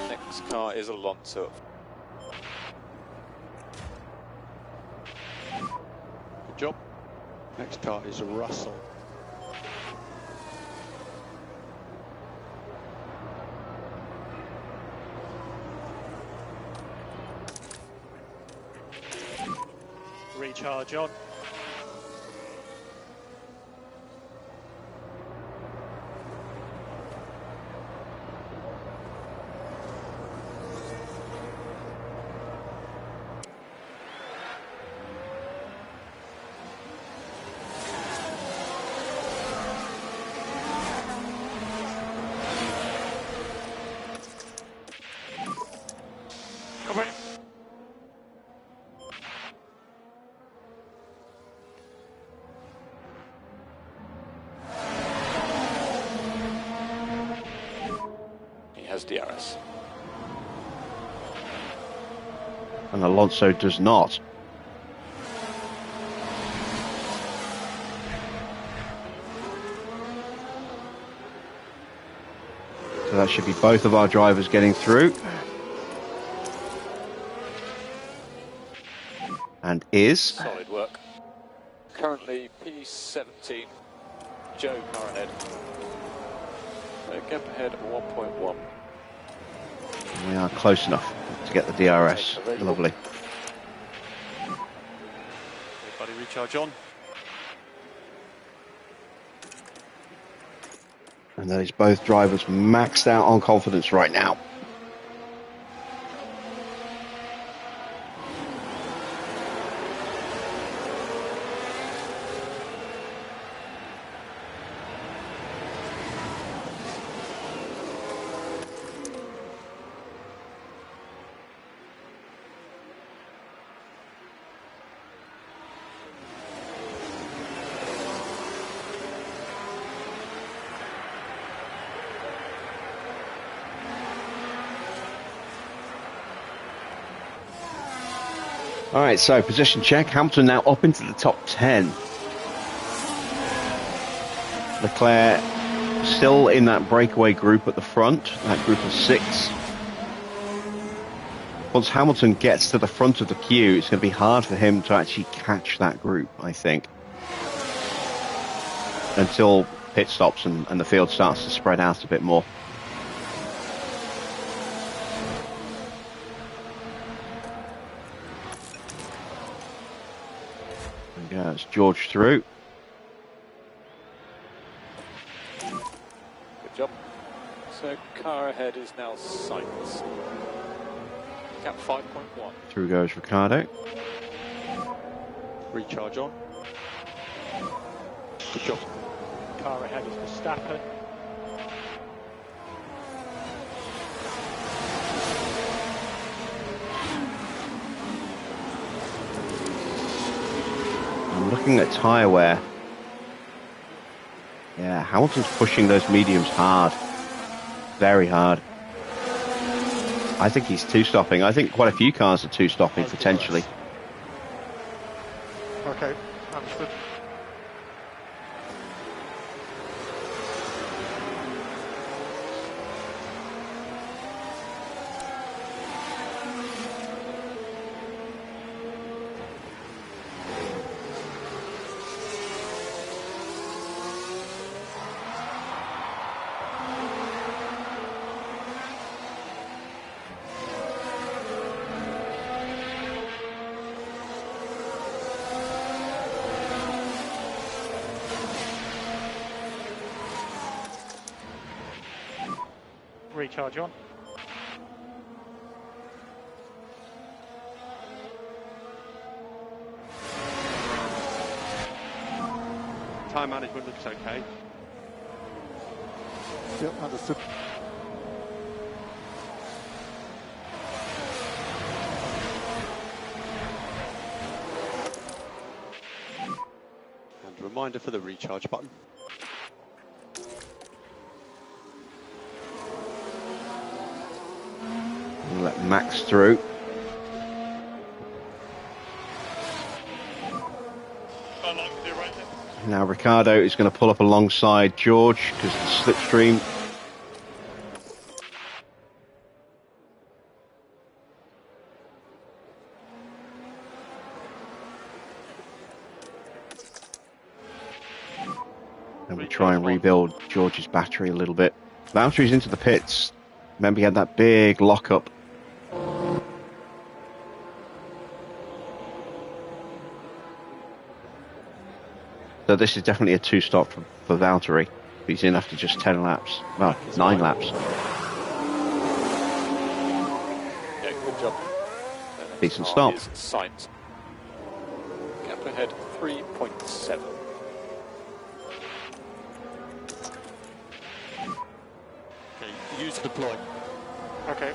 Next car is Alonso. Good job. Next car is Russell. Recharge on. Has DRS. And Alonso does not. So that should be both of our drivers getting through. And is. Solid work. Currently P17, Joe car ahead. Gap ahead of 1.1. We are close enough to get the DRS. Lovely. Everybody recharge on. And that is both drivers maxed out on confidence right now. All right, so position check. Hamilton now up into the top 10. Leclerc still in that breakaway group at the front, that group of 6. Once Hamilton gets to the front of the queue, it's going to be hard for him to actually catch that group, I think. Until pit stops and the field starts to spread out a bit more. It's George through. Good job. So car ahead is now sightless. Gap 5.1. Through goes Ricciardo. Recharge on. Good job. Car ahead is Verstappen. I'm looking at tyre wear. Yeah, Hamilton's pushing those mediums hard. Very hard. I think he's two-stopping. I think quite a few cars are two-stopping, potentially. Okay, understood. Recharge on. Time management looks okay. Yep, understood. And a reminder for the recharge button. We'll let Max through. Now Ricciardo is going to pull up alongside George because the slipstream. And we try and rebuild George's battery a little bit. Valtteri's into the pits. Remember he had that big lockup. So this is definitely a 2-stop for Valtteri. He's in after just 10 laps. Well, 9 laps. Yeah, good job. Decent stop. Sainz. Gap ahead 3.7. Okay, use deploy. Okay.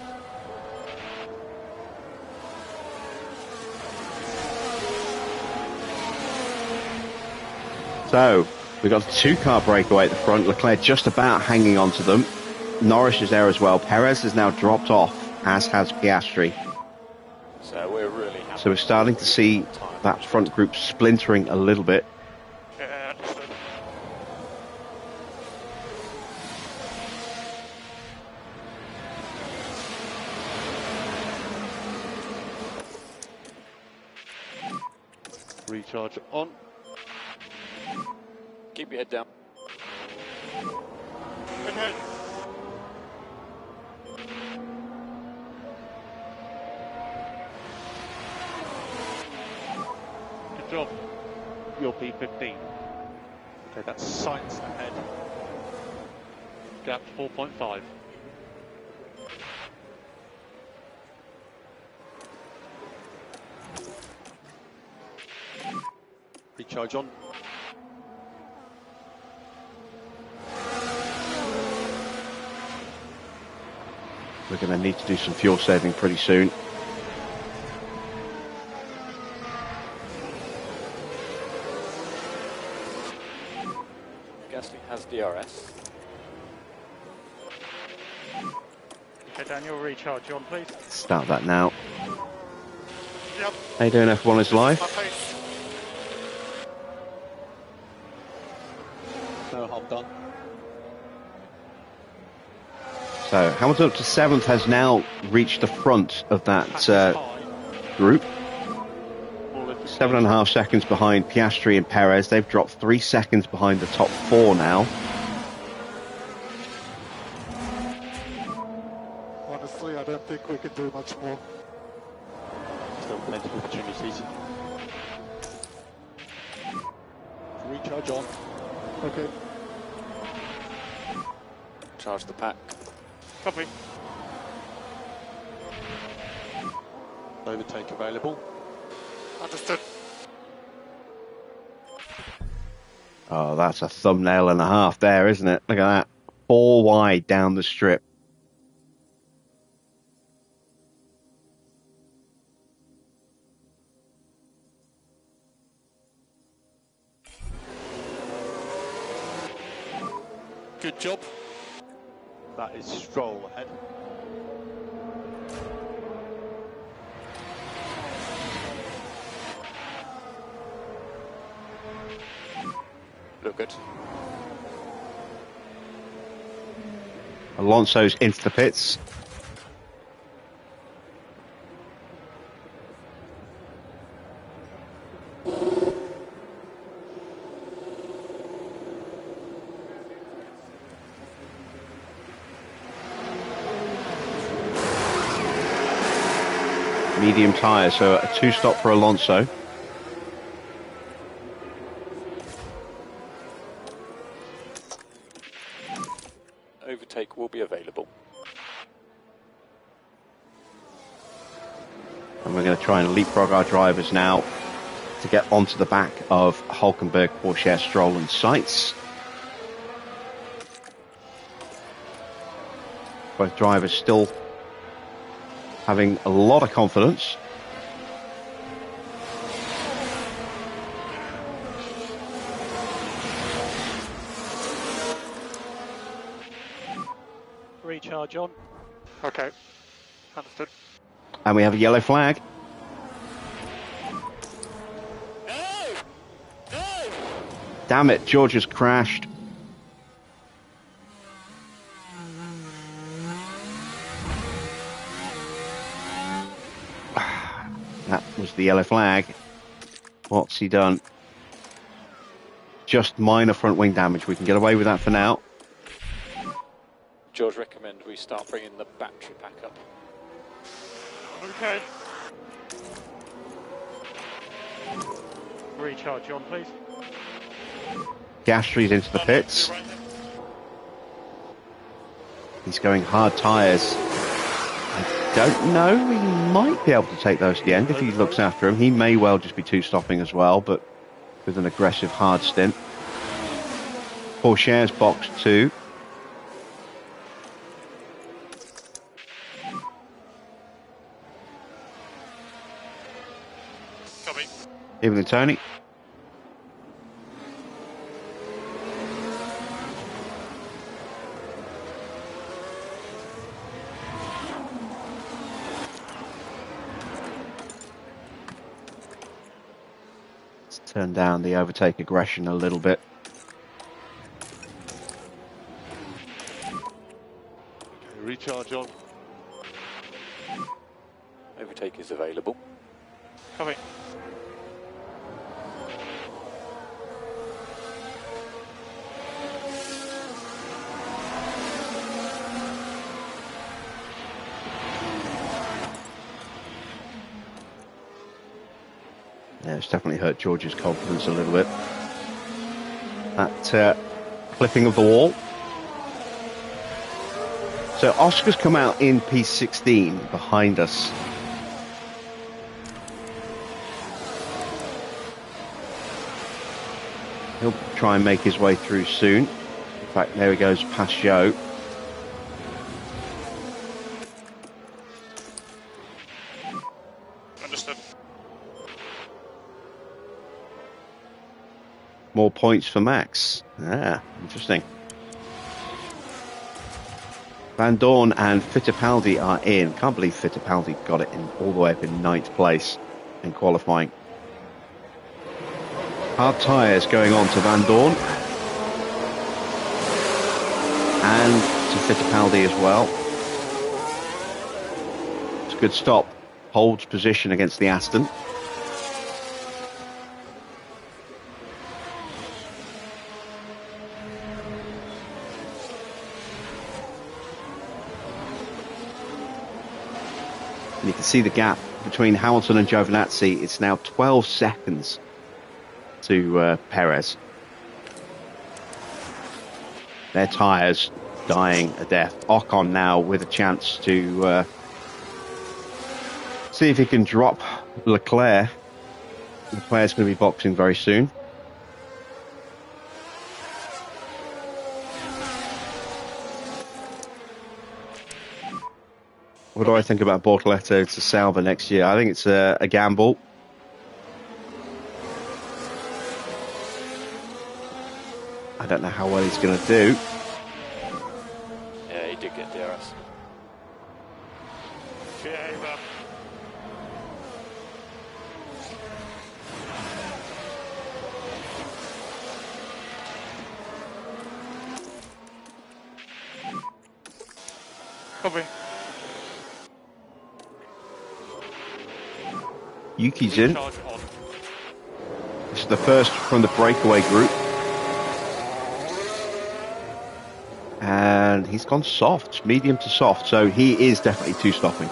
So, we've got a 2-car breakaway at the front. Leclerc just about hanging on to them. Norris is there as well. Perez has now dropped off, as has Piastri. So we're really happy. So we're starting to see that front group splintering a little bit. Yeah, understood. Recharge on. Keep your head down. Okay. Good job. Your P15. Okay, that's Sainz ahead. Gap 4.5. Recharge on. We're going to need to do some fuel saving pretty soon. Gasly has DRS. Okay, Daniel, recharge on, please. Start that now. Yep. How you doing, F1 is live? My pace. No harm done. So Hamilton up to 7th has now reached the front of that group. 7.5 seconds behind Piastri and Perez. They've dropped 3 seconds behind the top 4 now. Honestly, I don't think we can do much more. Still plenty of opportunities. Recharge on. Okay. Charge the pack. Copy. Overtake available. Understood. Oh, that's a thumbnail and a half there, isn't it? Look at that. 4 wide down the strip. Good job. That is Stroll ahead. Look good. Alonso's into the pits. Medium tyre, so a 2-stop for Alonso. Overtake will be available. And we're going to try and leapfrog our drivers now to get onto the back of Hulkenberg, Porsche, Stroll and Sainz. Both drivers still having a lot of confidence. Recharge on. Okay. Understood. And we have a yellow flag. No! No! Damn it, George has crashed. That was the yellow flag. What's he done? Just minor front wing damage. We can get away with that for now. George, recommend we start bringing the battery pack up. Okay. Recharge on, please. Gasly's into the pits. He's going hard tyres. I don't know. He might be able to take those to the end if he looks after him. He may well just be two-stopping as well, but with an aggressive hard stint. Porsche's box 2. Copy. Evening, Tony. Let's turn down the overtake aggression a little bit. Recharge on. Overtake is available. Copy. Yeah, it's definitely hurt George's confidence a little bit. That clipping of the wall. So Oscar's come out in P16 behind us. He'll try and make his way through soon. In fact, there he goes past Joe. Understood. More points for Max. Ah, interesting. Van Dorn and Fittipaldi are in. Can't believe Fittipaldi got it in all the way up in 9th place in qualifying. Hard tyres going on to Van Dorn. And to Fittipaldi as well. It's a good stop. Holds position against the Aston. And you can see the gap between Hamilton and Giovinazzi. It's now 12 seconds to Perez. Their tyres dying a death. Ocon now with a chance to see if he can drop Leclerc. Leclerc's going to be boxing very soon. What do I think about Bortoleto to Sauber next year? I think it's a gamble. I don't know how well he's going to do. Yeah, he did get DRS. Copy. Yuki's in. Charge on. This is the first from the breakaway group. And he's gone soft, medium to soft, so he is definitely two-stopping.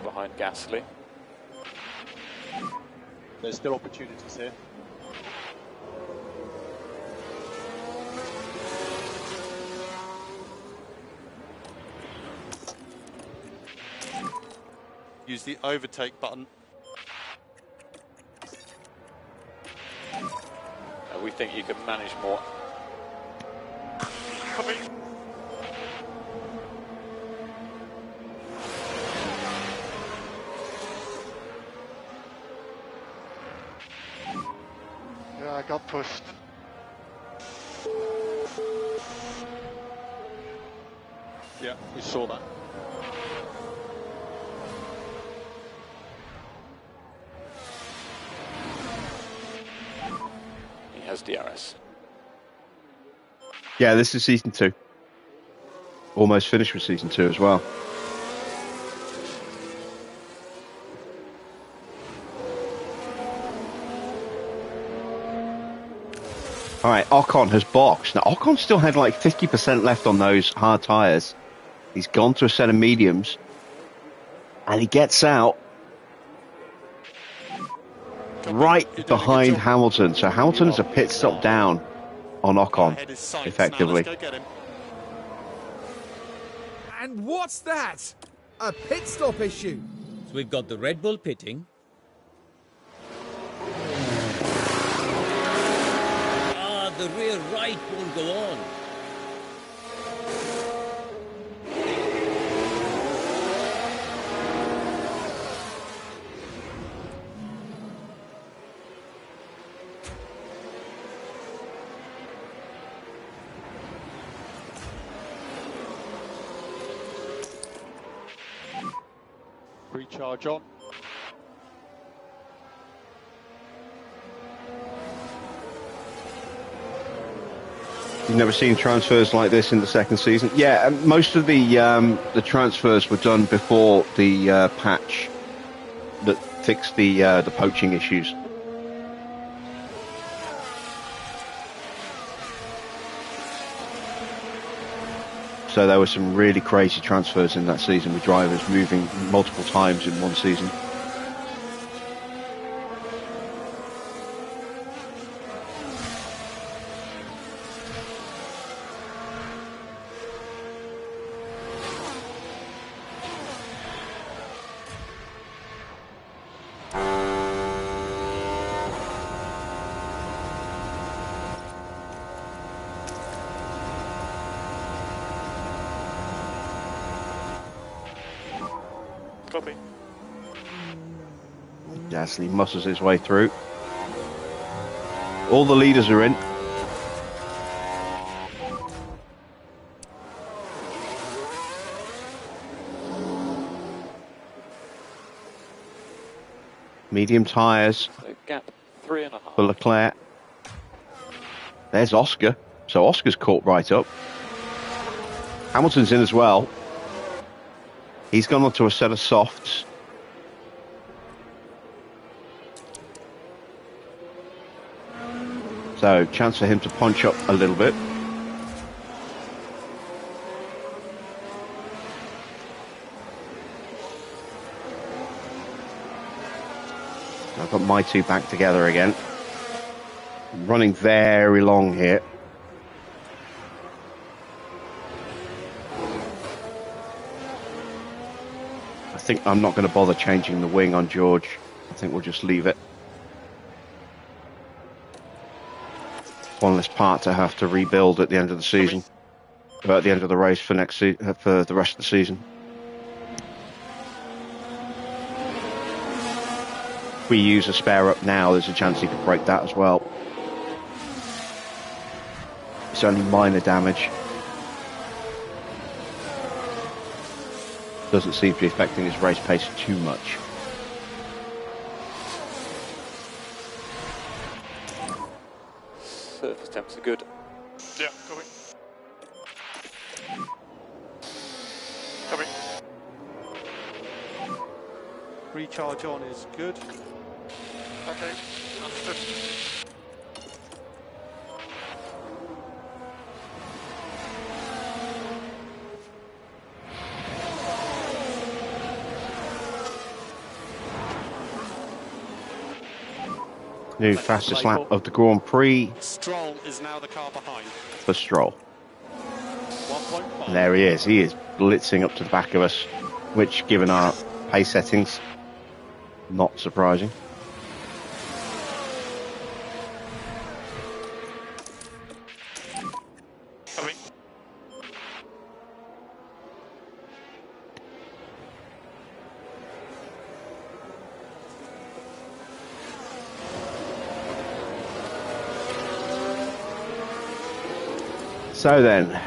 Behind Gasly. There's still opportunities here. Use the overtake button. We think you can manage more. Copy. Yeah, I got pushed. Yeah, we saw that. has DRS. Yeah, this is season 2. Almost finished with season 2 as well. All right, Ocon has boxed. Now, Ocon still had like 50% left on those hard tyres. He's gone to a set of mediums. And he gets out right behind Hamilton. So Hamilton is a pit stop down on Ocon, effectively. And what's that? A pit stop issue. So we've got the Red Bull pitting. The rear right won't go on. Recharge on. You've never seen transfers like this in the second season? Yeah, most of the transfers were done before the patch that fixed the poaching issues. So there were some really crazy transfers in that season with drivers moving multiple times in one season. Copy. Gasly muscles his way through. All the leaders are in. Medium tyres So gap 3.5. for Leclerc. There's Oscar. So Oscar's caught right up. Hamilton's in as well. He's gone onto a set of softs. So, chance for him to punch up a little bit. I've got my two back together again. I'm running very long here. I think I'm not going to bother changing the wing on George. I think we'll just leave it. One less part to have to rebuild at the end of the season. At the end of the race for for the rest of the season. If we use a spare up now, there's a chance he could break that as well. It's only minor damage. Doesn't seem to be affecting his race pace too much. Surface temps are good. Yeah, copy. Copy. Recharge on is good. Okay, understood. New fastest lap of the Grand Prix Stroll is now the car behind. for Stroll. 1.5. And there he is. He is blitzing up to the back of us, which, given our pace settings, not surprising. Copy. So then,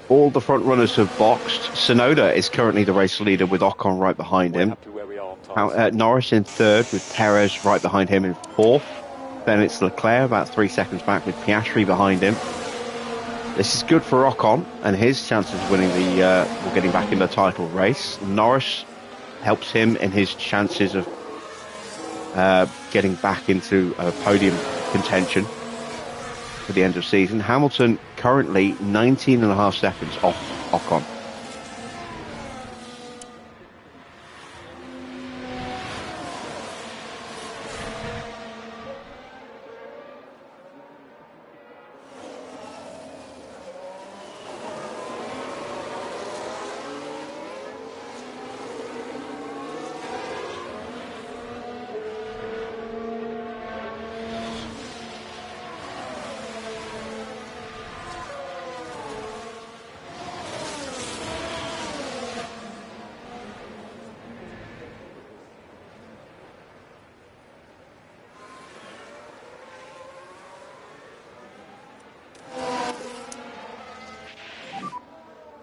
all the front runners have boxed. Tsunoda is currently the race leader with Ocon right behind We're him. happy where we are on tyres. Norris in third with Perez right behind him in fourth. Then it's Leclerc about 3 seconds back with Piastri behind him. This is good for Ocon and his chances of winning or getting back in the title race. Norris helps him in his chances of getting back into podium contention for the end of season. Hamilton currently 19.5 seconds off Ocon.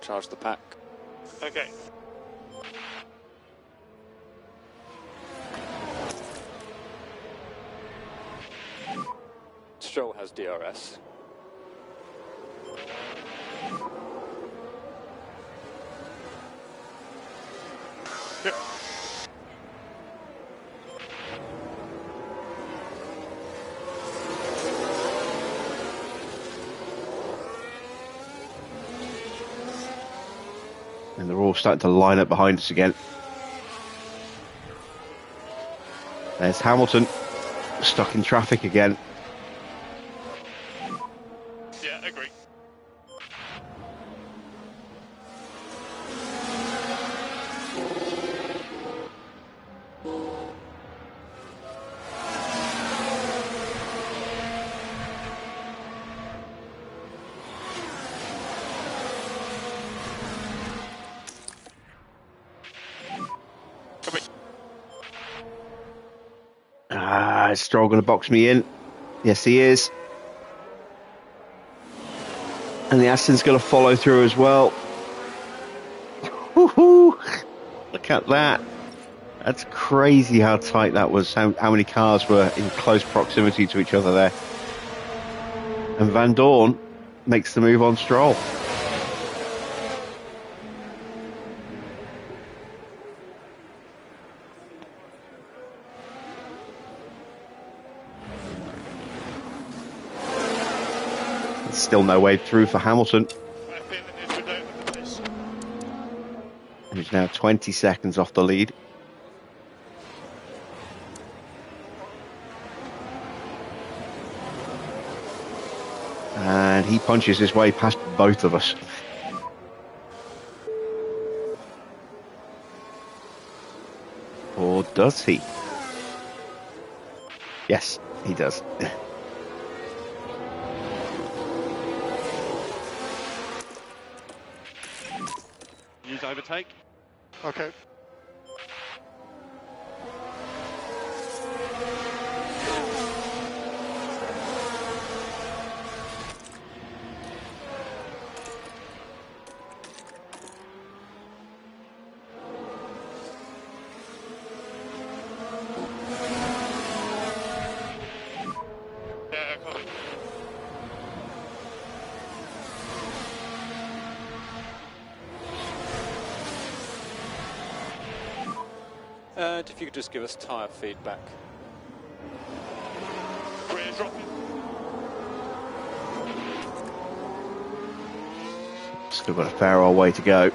Charge the pack. Okay. Stroll has DRS. Yep. And they're all starting to line up behind us again. There's Hamilton, stuck in traffic again. Yeah, agree. Is Stroll going to box me in? Yes, he is. And the Aston's going to follow through as well. Woohoo! Look at that. That's crazy how tight that was, how many cars were in close proximity to each other there. And Van Dorn makes the move on Stroll. Still no way through for Hamilton. And he's now 20 seconds off the lead. And he punches his way past both of us. Or does he? Yes, he does. Use overtake. Okay. Yeah, copy. And if you could just give us tyre feedback. Rear dropping. Still got a fair old way to go. You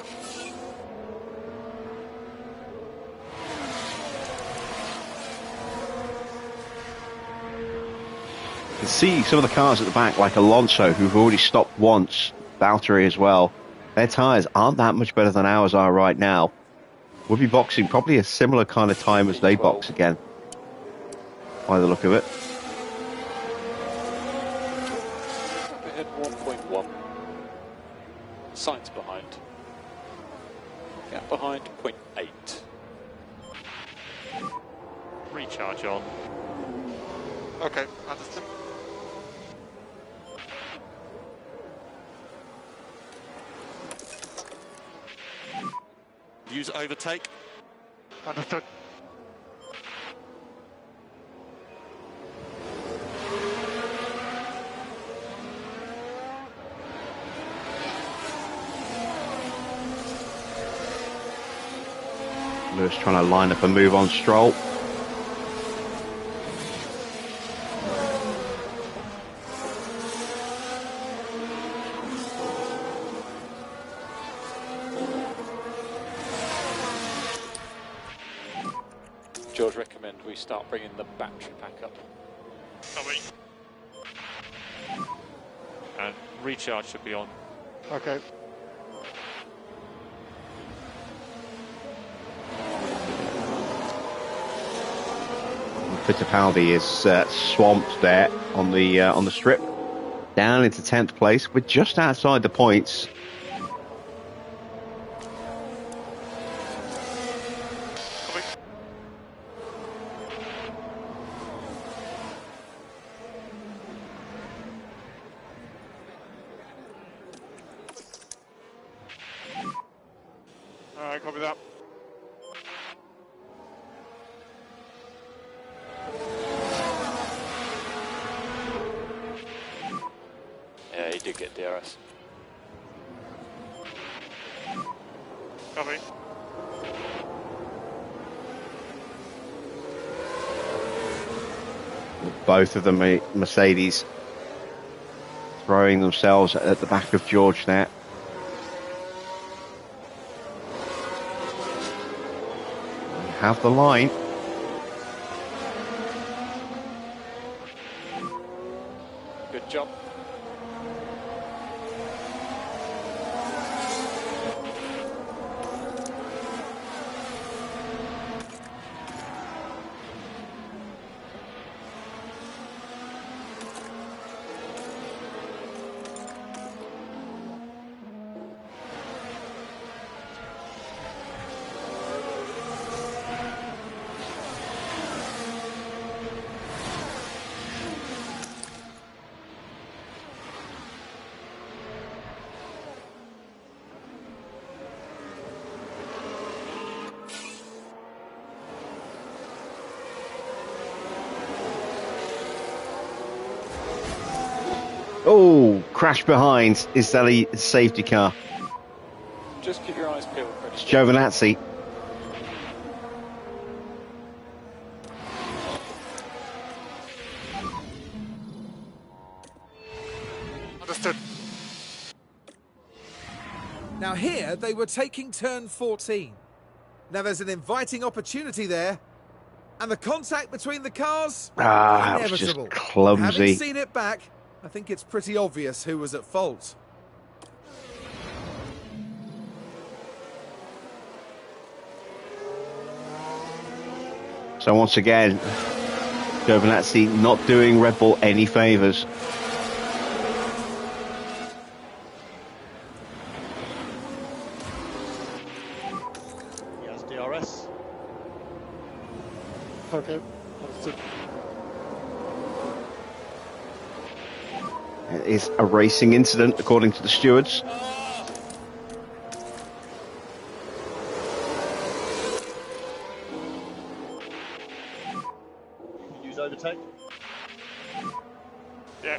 can see some of the cars at the back, like Alonso, who've already stopped once, Valtteri as well. Their tyres aren't that much better than ours are right now. We'll be boxing probably a similar kind of time as they box again, by the look of it. Ahead 1.1. Signs behind. Gap behind 0.8. Recharge on. Okay, understood. Use overtake. Understood. Lewis trying to line up a move on Stroll. George, recommend we start bringing the battery pack up. Copy. And recharge should be on. Okay. Fittipaldi is swamped there on the strip, down into 10th place. We're just outside the points. Copy. Alright, copy that. Yeah, he did get DRS. Copy. Both of the Mercedes throwing themselves at the back of George there. We have the line. Good job. Oh, crash behind is the safety car. Just keep your eyes peeled. It's Giovinazzi. Understood. Now here they were taking turn 14. Now there's an inviting opportunity there. And the contact between the cars? That was Inevitable. just clumsy. Having seen it back, I think it's pretty obvious who was at fault. So once again, Giovinazzi not doing Red Bull any favours. He has DRS. Okay, understood. It is a racing incident, according to the stewards. Use overtake. Yeah.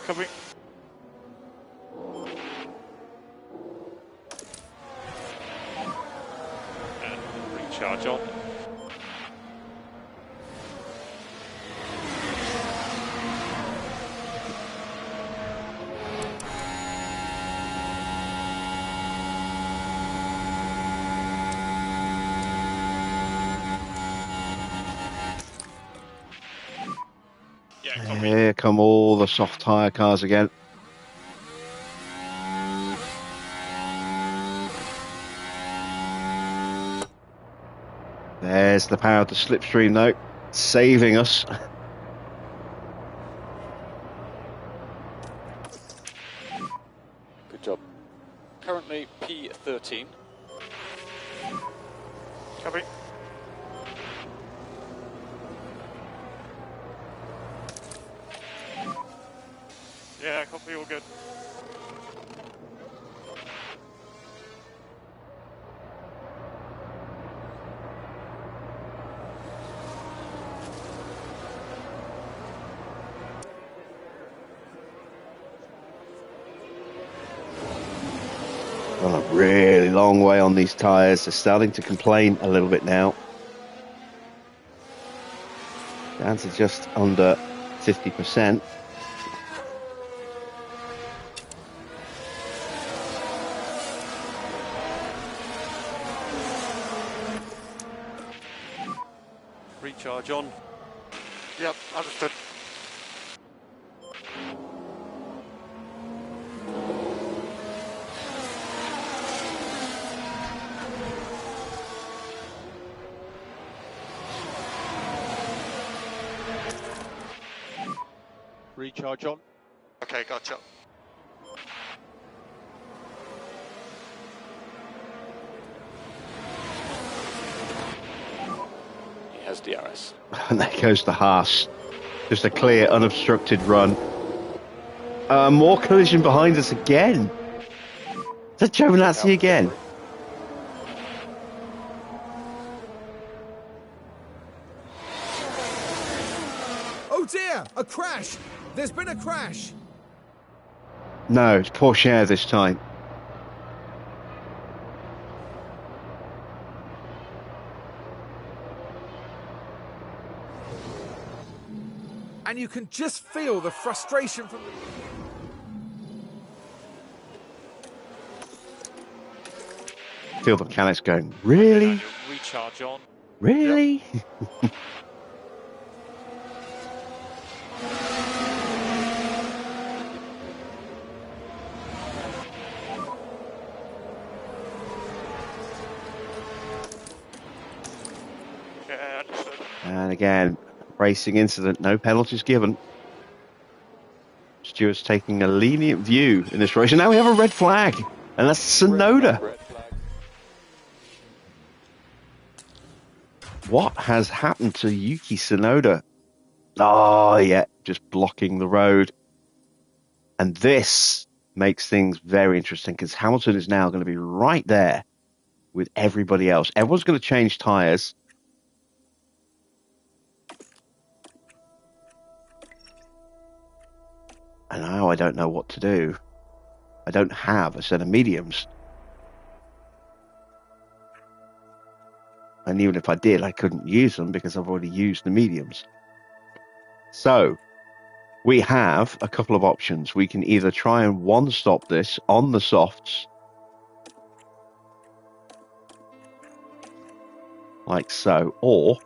Copy. And recharge on. Yeah, copy. Here come all the soft tyre cars again. There's the power of the slipstream though, saving us. Good job. Currently P13. Copy. Yeah, copy, all good. Gone a really long way on these tyres. They're starting to complain a little bit now. Down to just under 50%. Recharge on. Yep, understood. Recharge on. Okay, gotcha. He has DRS. And there goes the Haas. Just a clear, unobstructed run. More collision behind us again. Is that Giovinazzi again? Oh dear, a crash! There's been a crash! No, it's Porsche this time. And you can just feel the frustration from the... Feel the mechanics going, really? Recharge on. Really? Yep. Yeah, understood. And again, racing incident, no penalties given. Stewart's taking a lenient view in this race. And now we have a red flag. And that's Tsunoda. Red flag. What has happened to Yuki Tsunoda? Oh, yeah, just blocking the road. And this makes things very interesting because Hamilton is now going to be right there with everybody else. Everyone's going to change tyres. And now I don't know what to do. I don't have a set of mediums. And even if I did, I couldn't use them because I've already used the mediums. So, we have a couple of options. We can either try and one-stop this on the softs, like so, or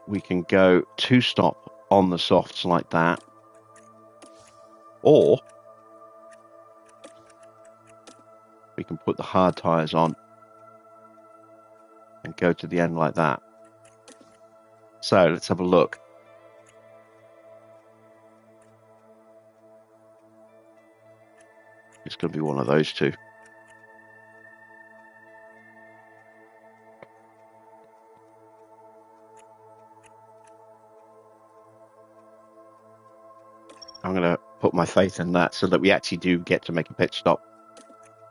we can go two-stop on the softs like that, or we can put the hard tyres on and go to the end like that. So let's have a look. It's going to be one of those two. I'm going to put my faith in that so that we actually do get to make a pit stop.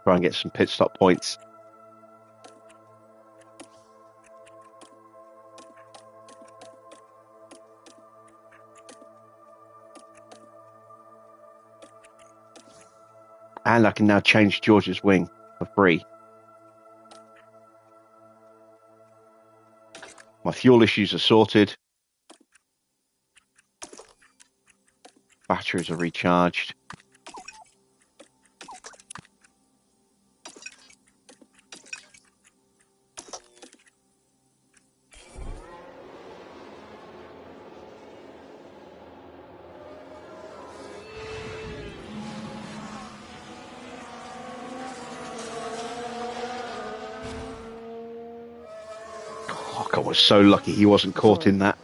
Try and get some pit stop points. And I can now change George's wing for free. My fuel issues are sorted. Batteries are recharged. I was so lucky he wasn't caught in that.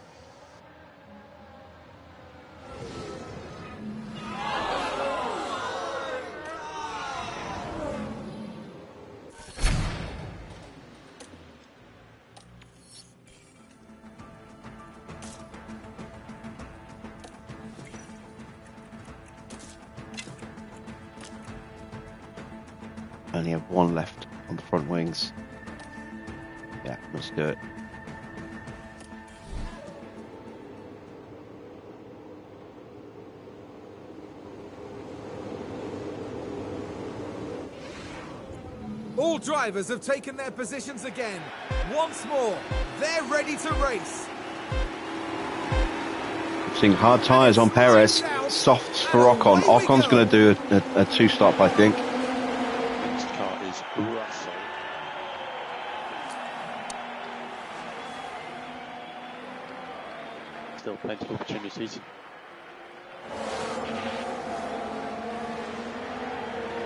Only have one left on the front wings. Yeah, let's do it. All drivers have taken their positions again. Once more, they're ready to race. Seeing hard tyres on Perez, softs for Ocon. Ocon's going to do a two-stop, I think. Next car is Russell. Still plenty of opportunities.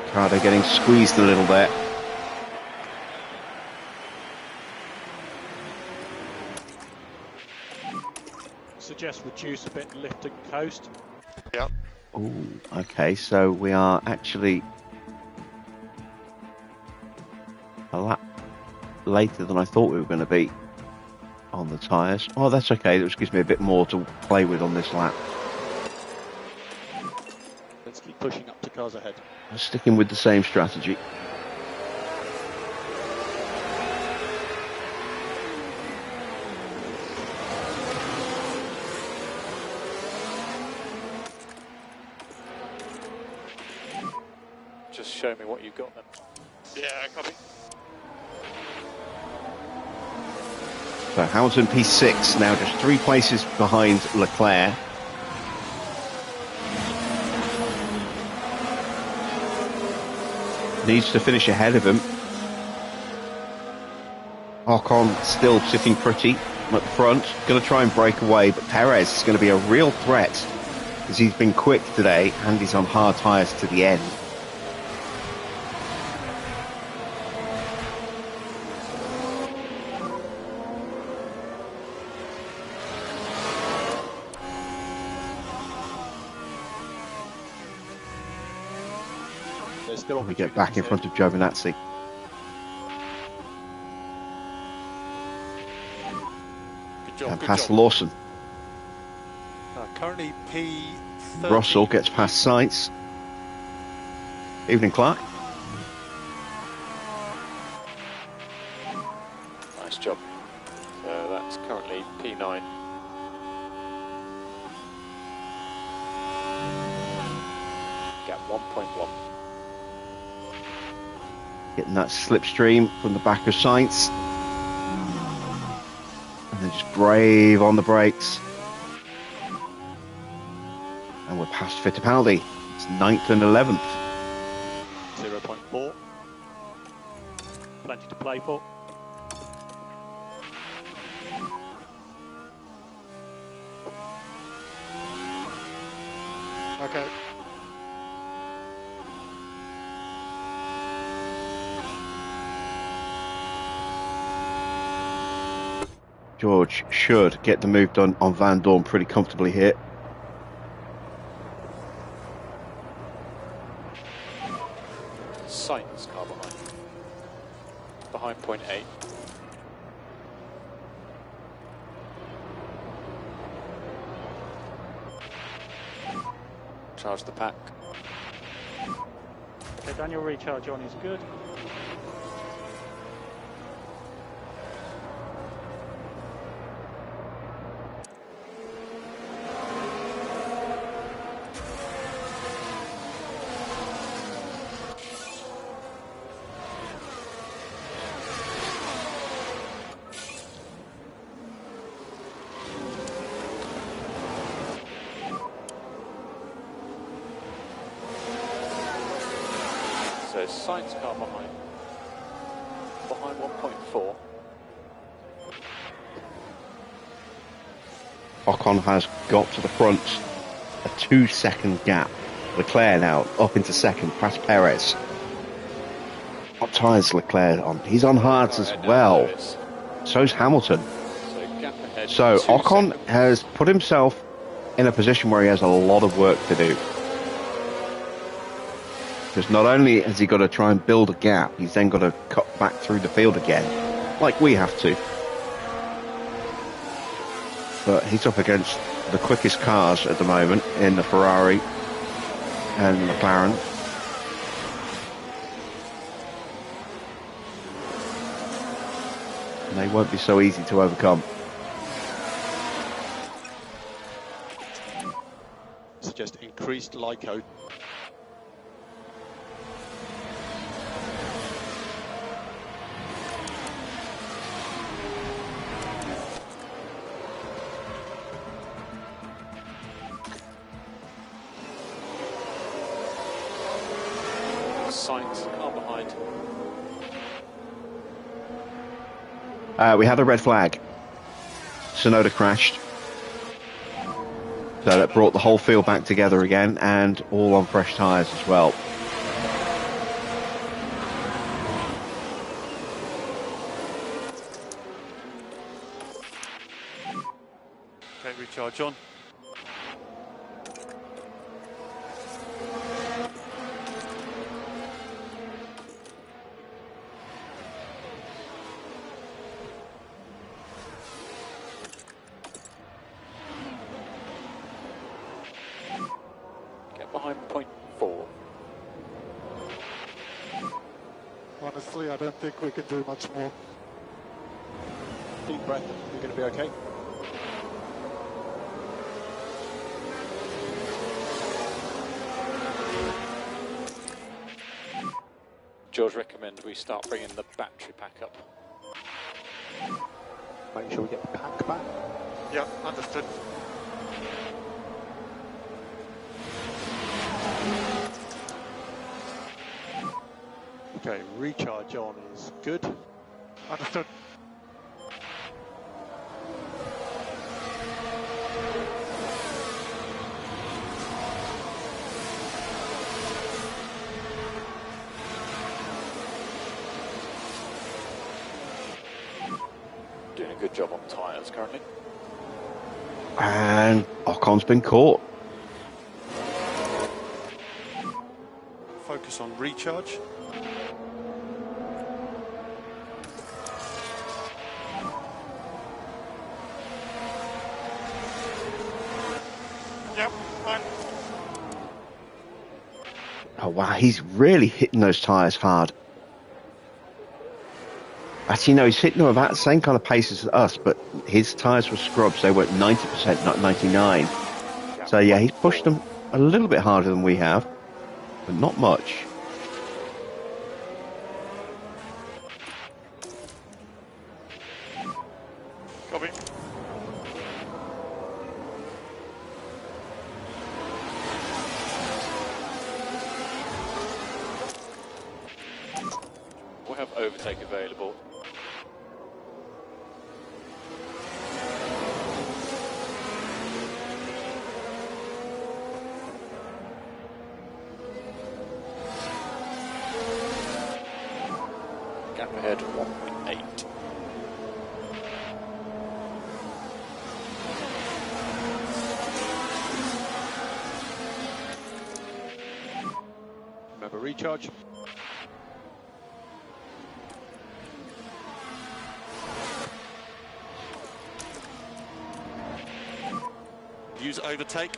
Ricardo getting squeezed a little there. Suggest reduce a bit, lift and coast. Yep. Oh, okay, so we are actually a lap later than I thought we were going to be on the tyres. Oh, that's okay, that just gives me a bit more to play with on this lap. Let's keep pushing up to cars ahead. Sticking with the same strategy. Just show me what you've got then. Yeah, copy. So Hamilton P6, now just 3 places behind Leclerc. Needs to finish ahead of him. Ocon still sitting pretty at the front. Going to try and break away, but Perez is going to be a real threat because he's been quick today and he's on hard tyres to the end. We get back in front of Giovinazzi. Good job, And good past job. Lawson. Currently P30. Russell gets past Sainz. Evening, Clark. Nice job. So that's currently P9. Gap 1.1. Getting that slipstream from the back of Sainz. And then just brave on the brakes. And we're past Fittipaldi. It's 9th and 11th. 0.4. Plenty to play for. Okay. George should get the move done on Van Dorn pretty comfortably here. Sainz car behind. Behind point 8. Charge the pack. Okay, Daniel, recharge on is good. So Sainz car behind. Behind 1.4. Ocon has got to the front. A 2-second gap. Leclerc now up into second, past Perez. What tyres Leclerc on? He's on hards as well. So's Hamilton. So gap ahead. So 2 Ocon seconds. has put himself in a position where he has a lot of work to do. Because not only has he got to try and build a gap, he's then got to cut back through the field again, like we have to. But he's up against the quickest cars at the moment in the Ferrari and McLaren. And they won't be so easy to overcome. Suggest increased LICO. sights, car behind. We had a red flag. Sonoda crashed. So that brought the whole field back together again, and all on fresh tyres as well. Okay, recharge on. Get behind point 4. Honestly, I don't think we can do much more. Deep breath, you're going to be okay. George recommend we start bringing the battery pack up. Make sure we get the pack back. Yeah, understood. Okay, recharge on is good. Understood. Doing a good job on tyres currently. And Ocon's been caught. Focus on recharge. Yep, fine. Oh wow, he's really hitting those tyres hard. Actually, no, he's hitting them about the same kind of pace as us, but his tyres were scrubs. They were 90%, not 99. So yeah, he's pushed them a little bit harder than we have, but not much. Copy. We'll have overtake available. Gap ahead 1.8. Remember recharge. Use overtake.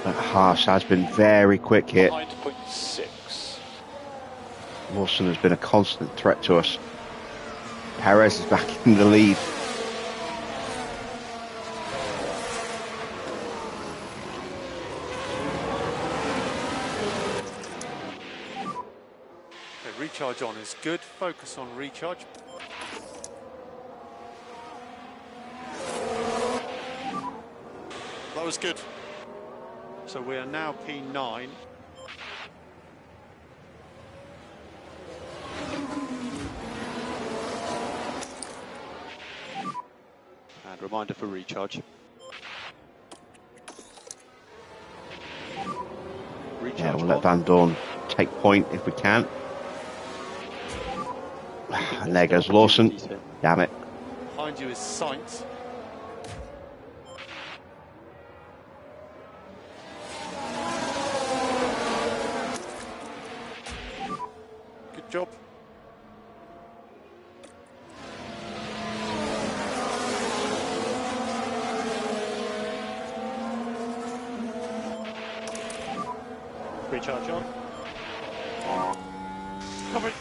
That Haas has been very quick here. Behind point 6. Lawson has been a constant threat to us. Perez is back in the lead. Okay, recharge on is good. Focus on recharge. That was good. So we are now P9. And reminder for recharge. Yeah, we'll let Van Dorn take point if we can. And there goes Lawson. Damn it. Behind you is Sainz. Good job. Recharge on. Copy.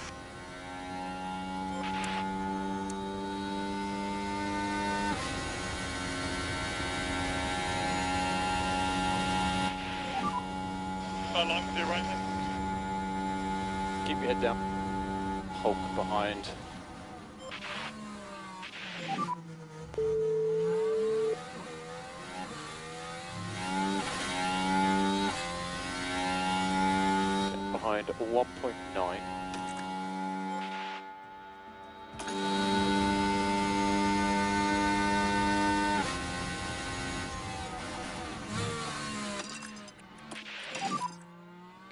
Align with your right hand. keep your head down. Hulk behind. Behind 1.9.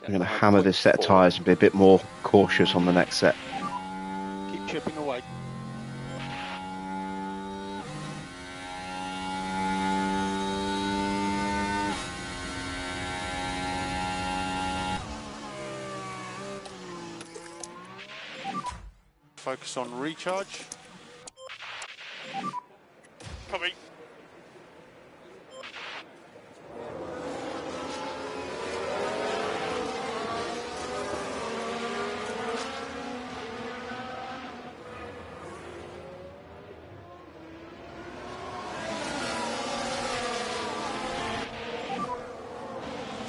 I'm going to hammer this set of tyres and be a bit more cautious on the next set. Keep chipping away. Focus on recharge. Copy.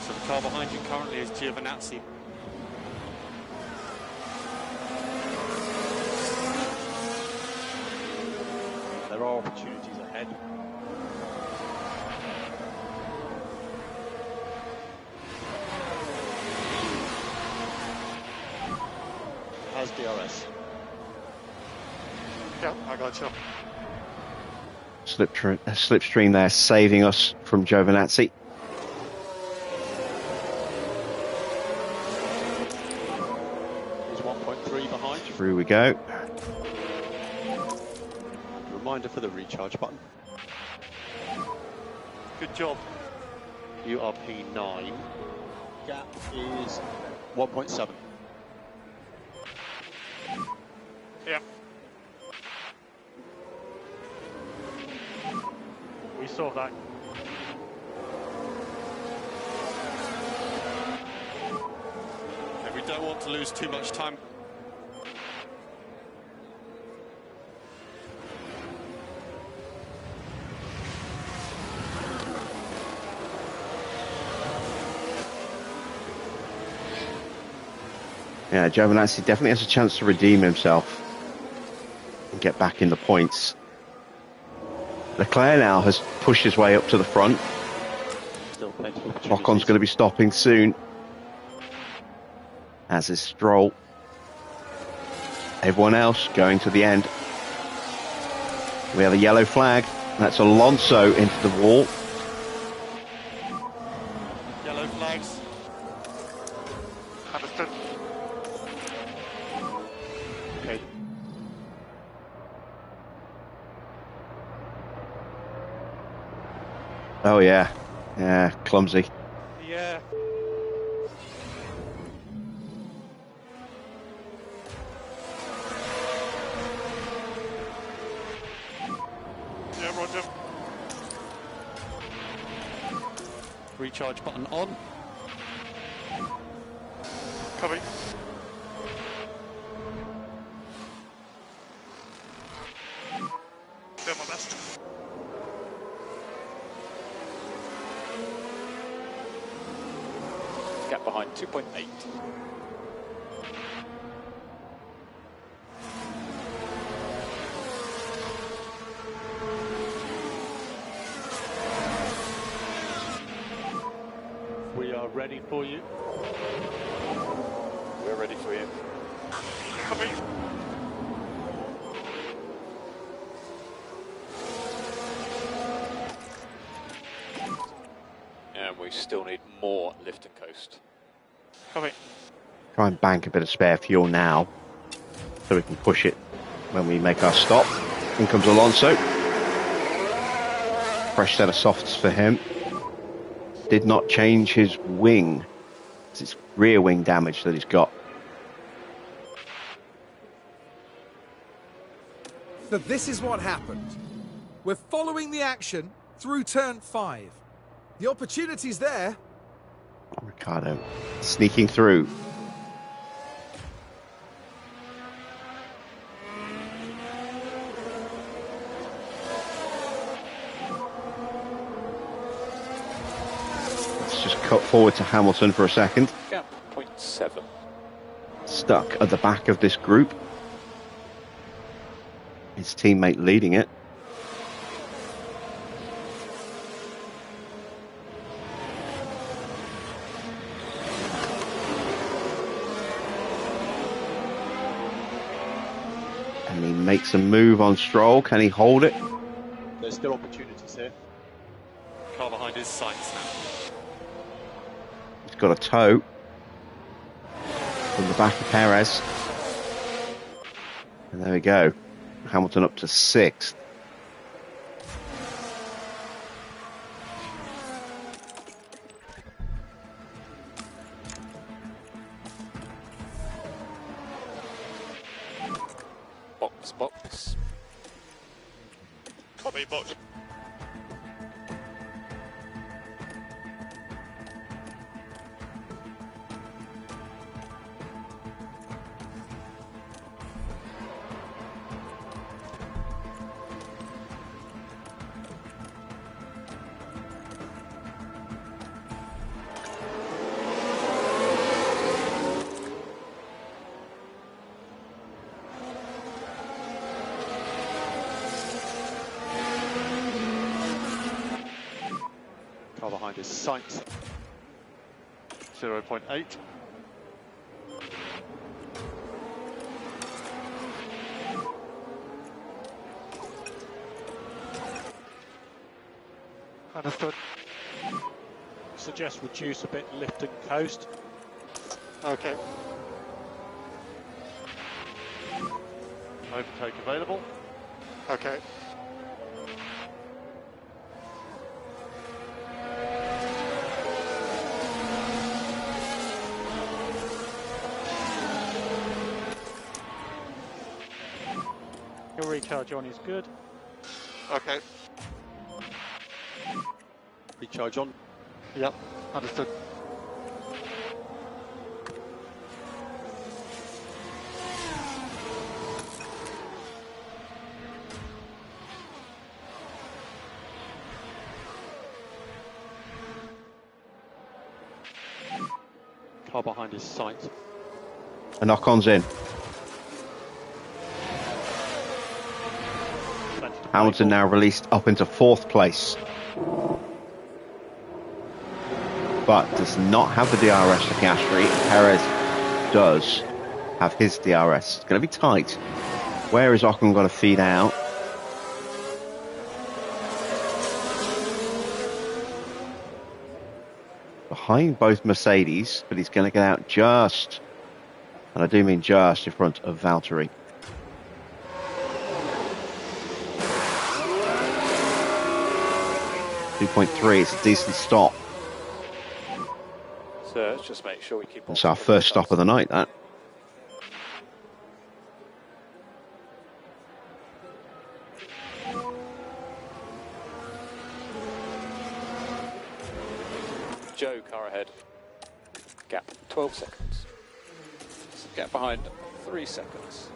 So the car behind you currently is Giovinazzi. There are opportunities ahead. How's DRS? Yeah, I got you. Slipstream there, saving us from Giovinazzi. He's 1.3 behind. Through we go. Reminder for the recharge button. Good job. You are P9. Gap is 1.7. Yeah. We saw that. And we don't want to lose too much time. Yeah, Giovinazzi definitely has a chance to redeem himself and get back in the points. Leclerc now has pushed his way up to the front. Still plenty of opportunities. Ocon's going to be stopping soon, as is Stroll. Everyone else going to the end. We have a yellow flag. That's Alonso into the wall. Yellow flags. Understood. Okay. Oh yeah, yeah, clumsy. Yeah. Yeah, Roger. Recharge button on. Copy. Doing my best. Gap behind 2.8. We are ready for you. We're ready for you. Copy. And we still need more lift and coast. Copy. Try and bank a bit of spare fuel now, so we can push it when we make our stop. In comes Alonso. Fresh set of softs for him. Did not change his wing. It's rear wing damage that he's got. So this is what happened. We're following the action through turn 5. The opportunity's there. Ricardo sneaking through. Let's just cut forward to Hamilton for a second. Gap 0.7. stuck at the back of this group. His teammate leading it. And he makes a move on Stroll. Can he hold it? There's still opportunities here. Car behind his sights now. He's got a toe from the back of Perez. And there we go. Hamilton up to 6th. Box. Copy, box. Car behind his sights. 0.8. Understood. Suggest reduce a bit, lift and coast. Okay. Overtake available. Okay. Your recharge on is good. Okay. Recharge on. Yep. Understood. Car behind his sight. A knock-on's in. Hamilton now released up into 4th place. But does not have the DRS for Piastri. Perez does have his DRS. It's going to be tight. Where is Ocon going to feed out? Behind both Mercedes, but he's going to get out just, and I do mean just, in front of Valtteri. .3, it's a decent stop. So let's just make sure we keep on. It's our first stop of the night, that. Joe, car ahead. Gap 12 seconds. Gap behind 3 seconds.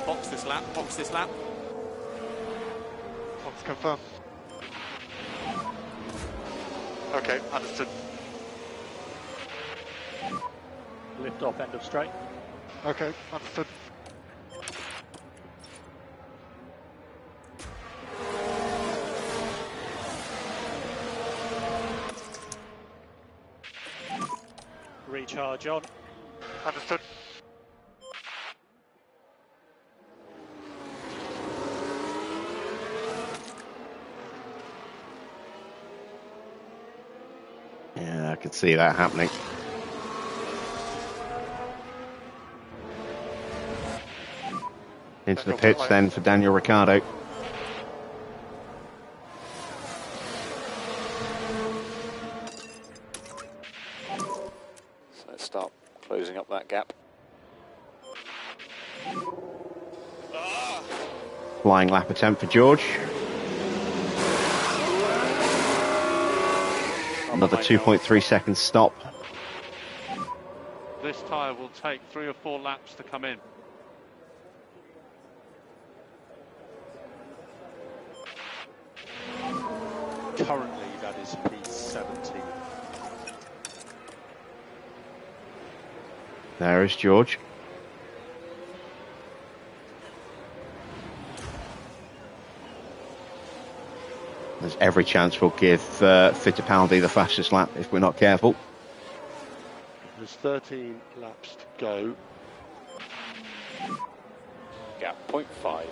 Box this lap. Box confirmed. Okay, understood. Lift off end of straight. Okay, understood. Recharge on. Understood. Yeah, I could see that happening. Into the pits then for Daniel Ricciardo. So let's start closing up that gap. Flying lap attempt for George. Another 2.3 second stop. This tyre will take 3 or 4 laps to come in. There is George. There's every chance we'll give Fittipaldi the fastest lap if we're not careful. There's 13 laps to go. Gap 0.5.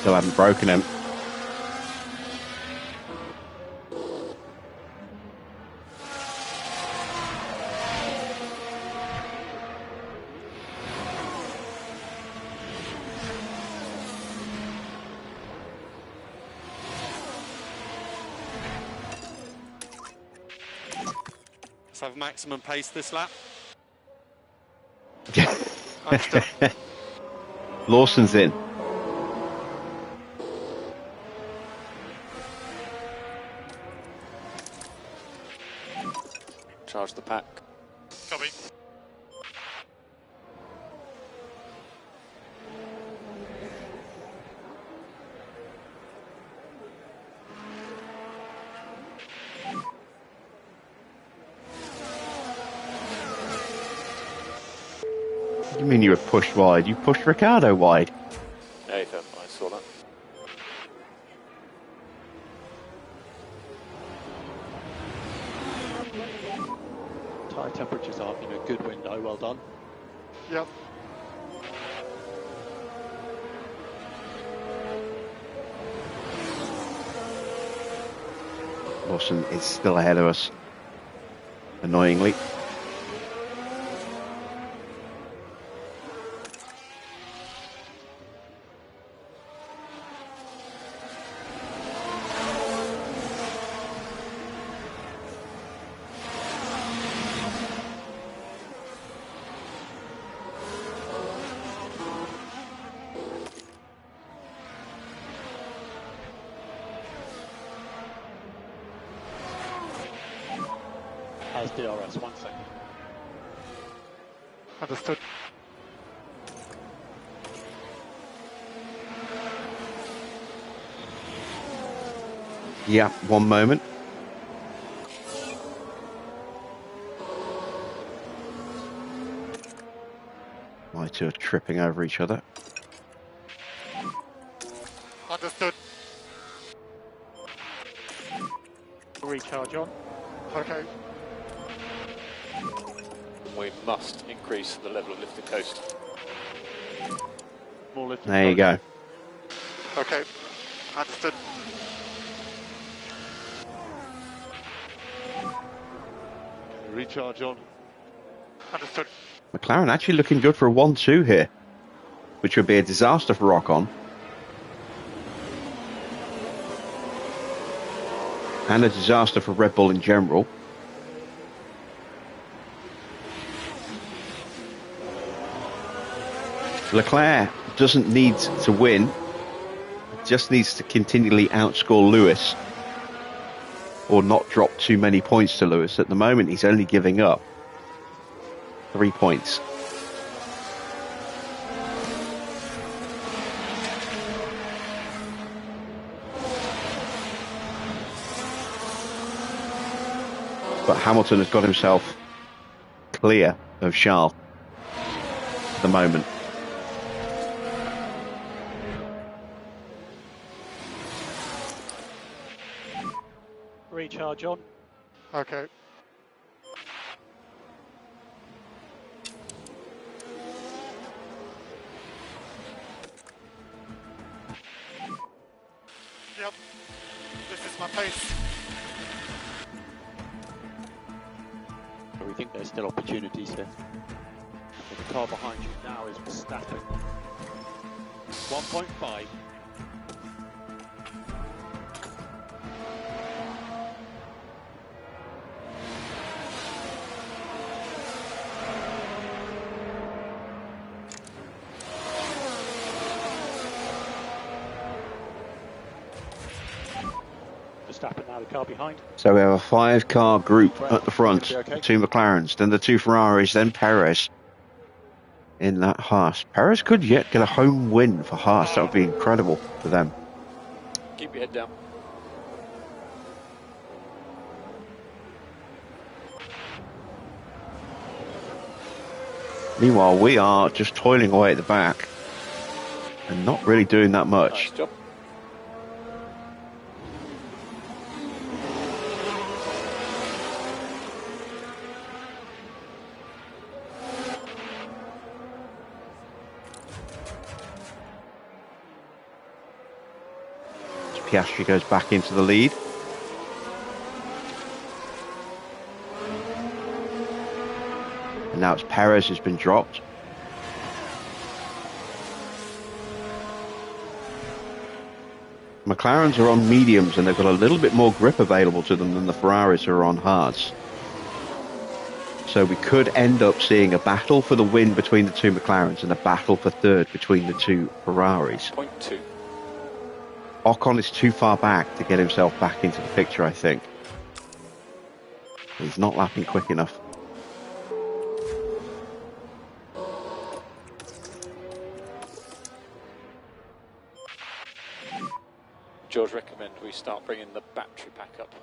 Still haven't broken him. Let's have maximum pace this lap. Understood. Lawson's in. Charge the pack. Copy. You mean you were pushed wide? You pushed Ricardo wide. Yeah, I saw that. Tyre temperatures are in a good window, well done. Yep. Lawson is still ahead of us, annoyingly. As DRS, 1 second. Understood. Yeah, 1 moment. My two are tripping over each other. Understood. Recharge on. Okay. We must increase the level of lifted coast. More lifted There you go. Okay. Understood. Recharge on. Understood. McLaren actually looking good for a 1-2 here, which would be a disaster for Ocon. And a disaster for Red Bull in general. Leclerc doesn't need to win, just needs to continually outscore Lewis or not drop too many points to Lewis. At the moment, he's only giving up 3 points. But Hamilton has got himself clear of Charles at the moment. Recharge on. Okay. Yep. This is my pace. We think there's still opportunities here. The car behind you now is Verstappen. 1.5. Verstappen now now the car behind. So we have a 5-car group at the front, the 2 McLarens, then the 2 Ferraris, then Perez in that Haas. Perez could yet get a home win for Haas. That would be incredible for them. Keep your head down. Meanwhile, we are just toiling away at the back and not really doing that much. Nice job. Piastri goes back into the lead. And now it's Perez who's been dropped. McLarens are on mediums and they've got a little bit more grip available to them than the Ferraris who are on hards. So we could end up seeing a battle for the win between the 2 McLarens and a battle for third between the 2 Ferraris. 0.2. Ocon is too far back to get himself back into the picture, I think. He's not lapping quick enough. George, recommend we start bringing the battery pack up.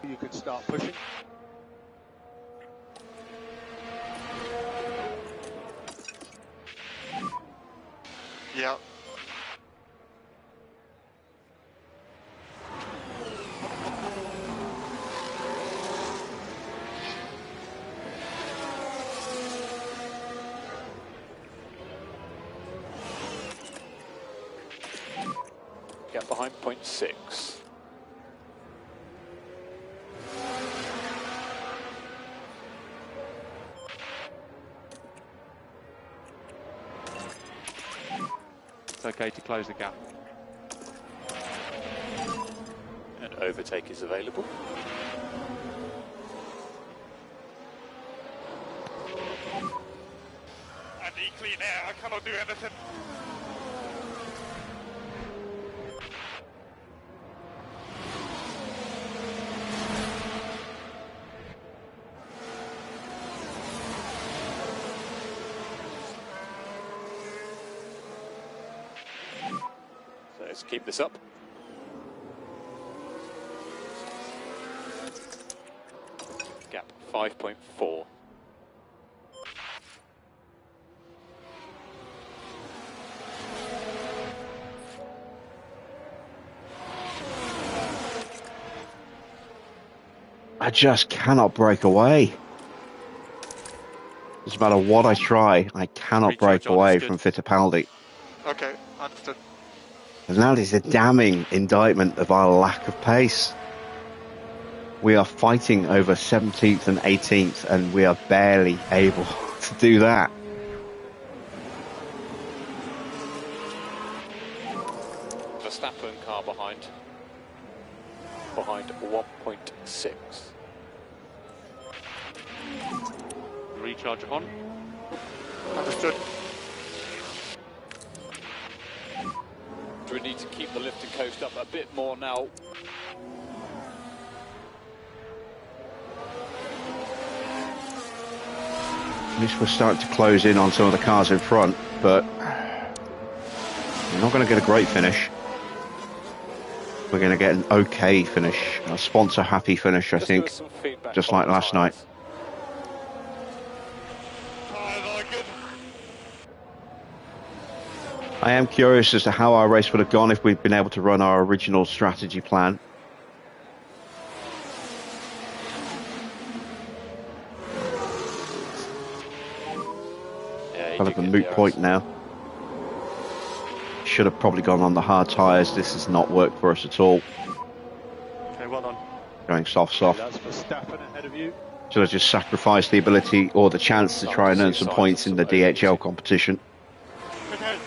You can start pushing. Yeah. Get behind 0.6. It's okay to close the gap. And overtake is available. I need clean air. I cannot do anything. So let's keep this up. Gap 5.4. I just cannot break away. Doesn't matter what I try, I cannot break away from Fittipaldi. Okay, understood. And that is a damning indictment of our lack of pace. We are fighting over 17th and 18th, and we are barely able to do that. Verstappen car behind 1.6. Recharge on. Understood. Do we need to keep the lift and coast up a bit more now? At least we're starting to close in on some of the cars in front, but we're not going to get a great finish. We're going to get an okay finish, a sponsor-happy finish, I think, just like last night. I am curious as to how our race would have gone if we'd been able to run our original strategy plan. Kind of a moot point now. Should have probably gone on the hard tyres. This has not worked for us at all. Okay, well done. Going soft. That's Verstappen ahead of you. Should have just sacrificed the ability or the chance to try and earn some points in the DHL competition. Okay.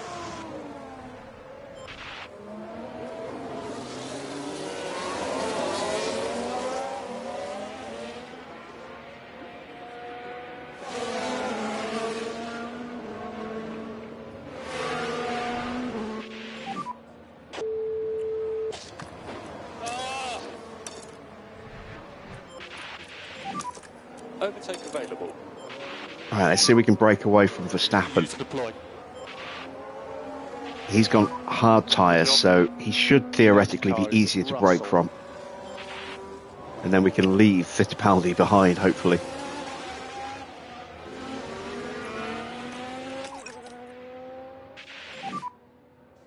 Overtake available. All right, let's see if we can break away from Verstappen. Use deploy. He's gone hard tyres, so he should theoretically be easier to brake from. And then we can leave Fittipaldi behind, hopefully.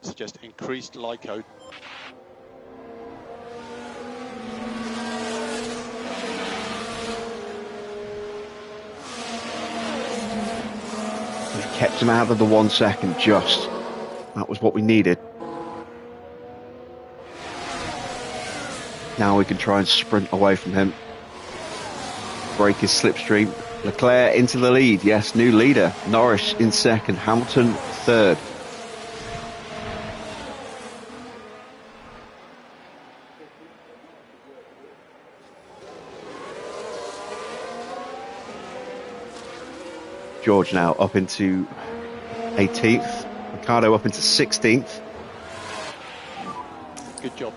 Suggest increased LICO. We've kept him out of the 1 second just. That was what we needed. Now we can try and sprint away from him. Break his slipstream. Leclerc into the lead. Yes, new leader. Norris in second. Hamilton third. George now up into 18th. Ricardo up into 16th. Good job.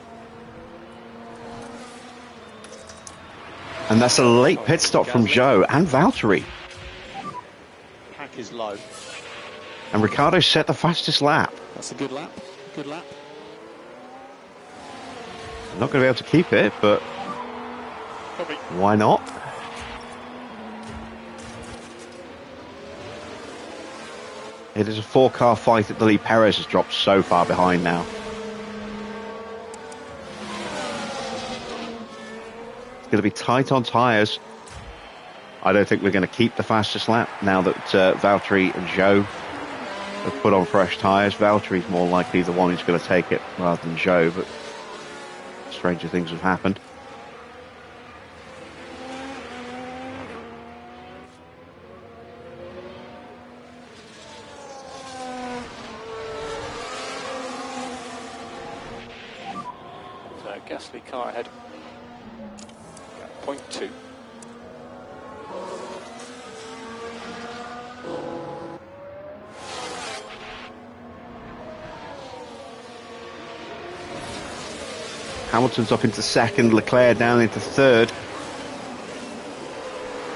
And that's a late pit stop from Zhou and Valtteri. Pack is low. And Ricardo set the fastest lap. That's a good lap. Good lap. Not going to be able to keep it, but why not? It is a 4-car fight at the lead. Perez has dropped so far behind now. It's going to be tight on tyres. I don't think we're going to keep the fastest lap now that Valtteri and Zhou have put on fresh tyres. Valtteri's more likely the one who's going to take it rather than Zhou, but stranger things have happened. Gasly car ahead. 0.2. Hamilton's up into second, Leclerc down into third.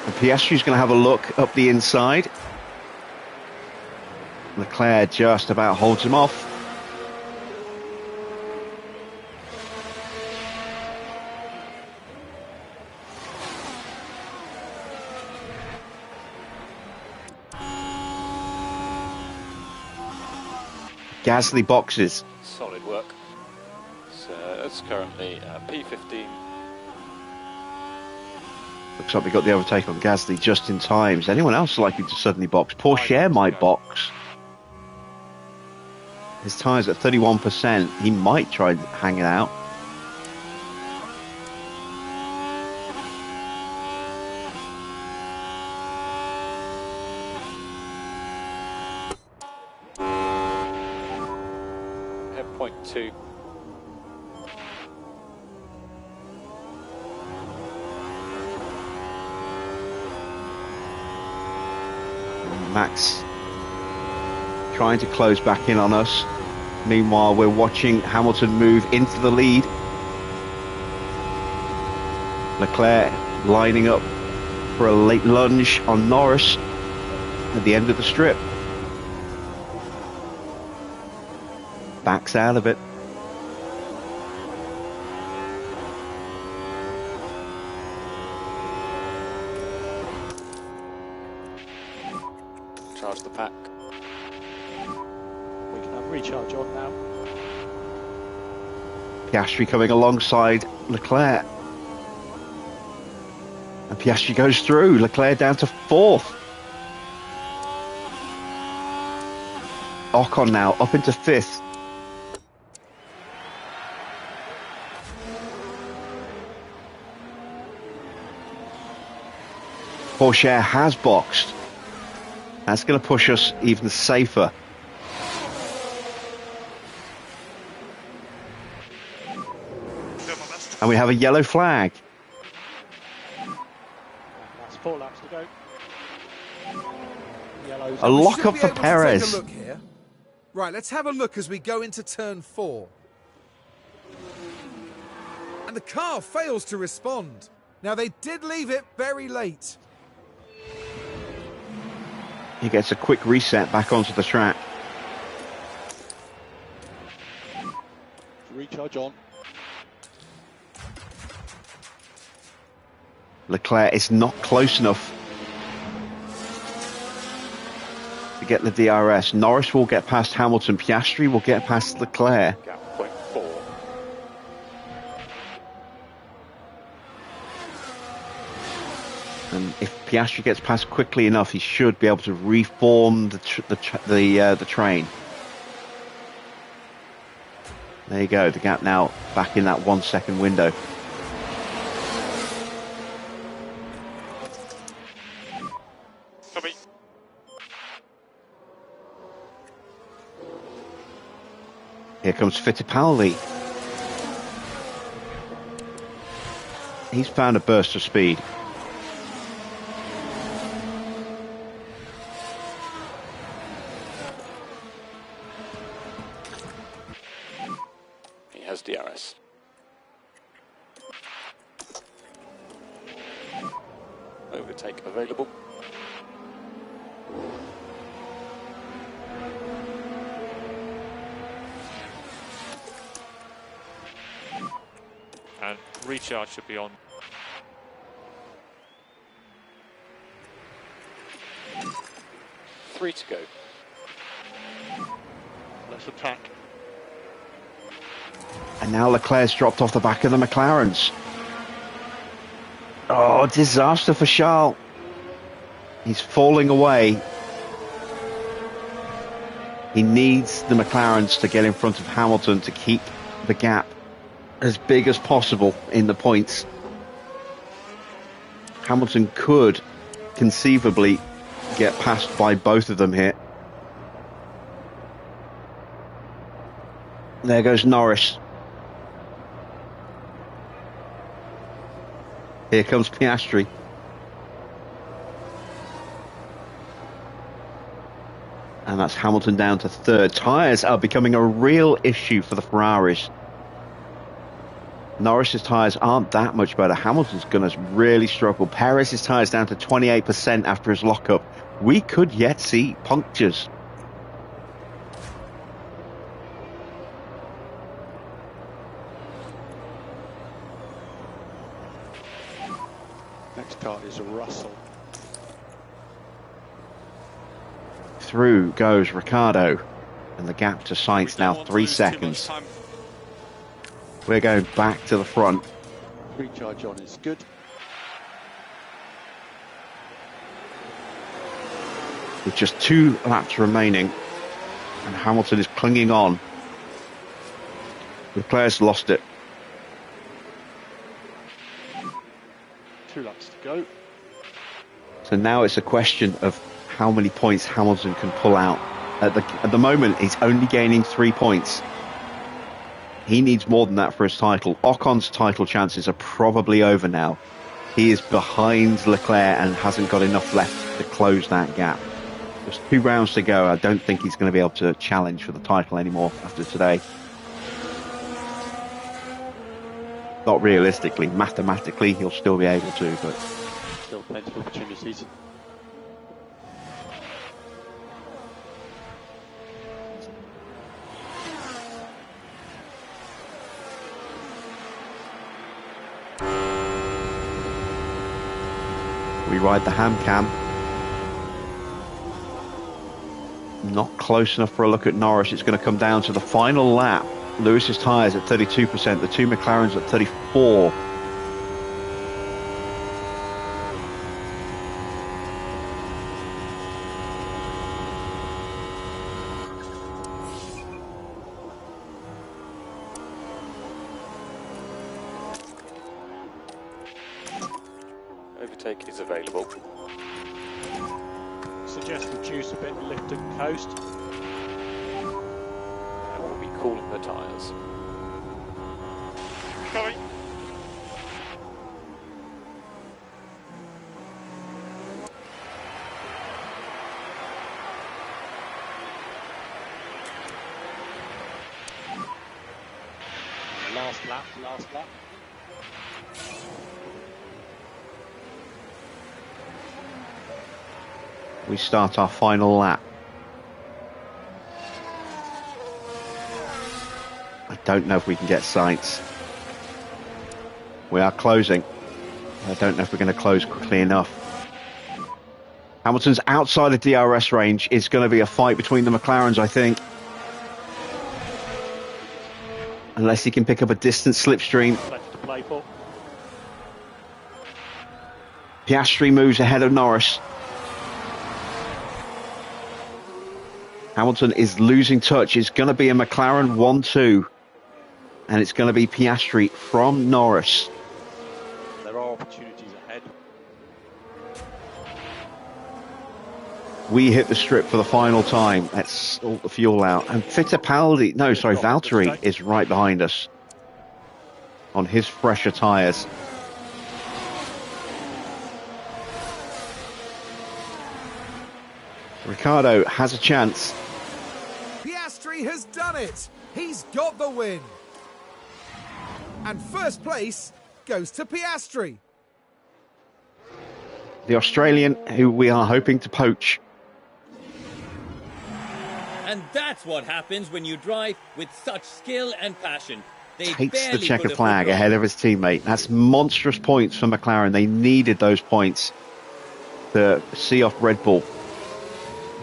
And Piastri's going to have a look up the inside. Leclerc just about holds him off. Gasly boxes. Solid work. So it's currently P15. Looks like we got the overtake on Gasly just in time. Is anyone else likely to suddenly box? Pourchaire might box. His tyres at 31%. He might try and hang it out. At 0.2. Max trying to close back in on us. Meanwhile, we're watching Hamilton move into the lead. Leclerc lining up for a late lunge on Norris at the end of the strip. Backs out of it. Charge the pack. We can have recharge on now. Piastri coming alongside Leclerc. And Piastri goes through. Leclerc down to fourth. Ocon now up into fifth. Pourchaire has boxed. That's going to push us even safer. And we have a yellow flag. That's 4 laps to go. Yellows. A lock up Should for be able to Perez. take a look here. Right, let's have a look as we go into turn 4. And the car fails to respond. Now, they did leave it very late. He gets a quick reset back onto the track. Recharge on. Leclerc is not close enough to get the DRS. Norris will get past Hamilton. Piastri will get past Leclerc. Gap 0.4. And if Piastri gets past quickly enough, he should be able to reform the train. There you go. The gap now back in that 1 second window. Copy. Here comes Fittipaldi. He's found a burst of speed. He has DRS. Overtake available. And recharge should be on. Three to go. Let's attack. And now Leclerc's dropped off the back of the McLarens. Oh, disaster for Charles. He's falling away. He needs the McLarens to get in front of Hamilton to keep the gap as big as possible in the points. Hamilton could conceivably get passed by both of them here. There goes Norris. Here comes Piastri. And that's Hamilton down to third. Tyres are becoming a real issue for the Ferraris. Norris's tyres aren't that much better. Hamilton's going to really struggle. Perez's tyres down to 28% after his lockup. We could yet see punctures. Next car is Russell. Through goes Ricciardo. And the gap to Sainz now 3 seconds. We're going back to the front. Recharge on is good. With just 2 laps remaining. And Hamilton is clinging on. Leclerc's lost it. 2 laps to go. So now it's a question of how many points Hamilton can pull out. At the moment, he's only gaining 3 points. He needs more than that for his title. Ocon's title chances are probably over now. He is behind Leclerc and hasn't got enough left to close that gap. There's 2 rounds to go. I don't think he's going to be able to challenge for the title anymore after today. Not realistically. Mathematically, he'll still be able to, but Still plenty of opportunities. we ride the ham cam. Not close enough for a look at Norris. It's going to come down to the final lap. Lewis's tyres at 32%, the 2 McLarens at 34%. Overtake is available. Suggest reduce a bit, lift and coast. And we'll be cooling the tyres. Going. Last lap, last lap. we start our final lap. I don't know if we can get sights. We are closing. I don't know if we're going to close quickly enough. Hamilton's outside of DRS range. It's going to be a fight between the McLarens, I think. Unless he can pick up a distant slipstream. Left to play for. Piastri moves ahead of Norris. Hamilton is losing touch. It's going to be a McLaren 1-2. And it's going to be Piastri from Norris. There are opportunities ahead. We hit the strip for the final time. Let's sort the fuel out. And Fittipaldi, no, sorry, Valtteri is right behind us on his fresher tyres. Ricciardo has a chance. Piastri has done it. He's got the win. And first place goes to Piastri. The Australian who we are hoping to poach. And that's what happens when you drive with such skill and passion. They Takes the barely checkered put a flag foot wrong. ahead of his teammate. That's monstrous points for McLaren. They needed those points to see off Red Bull.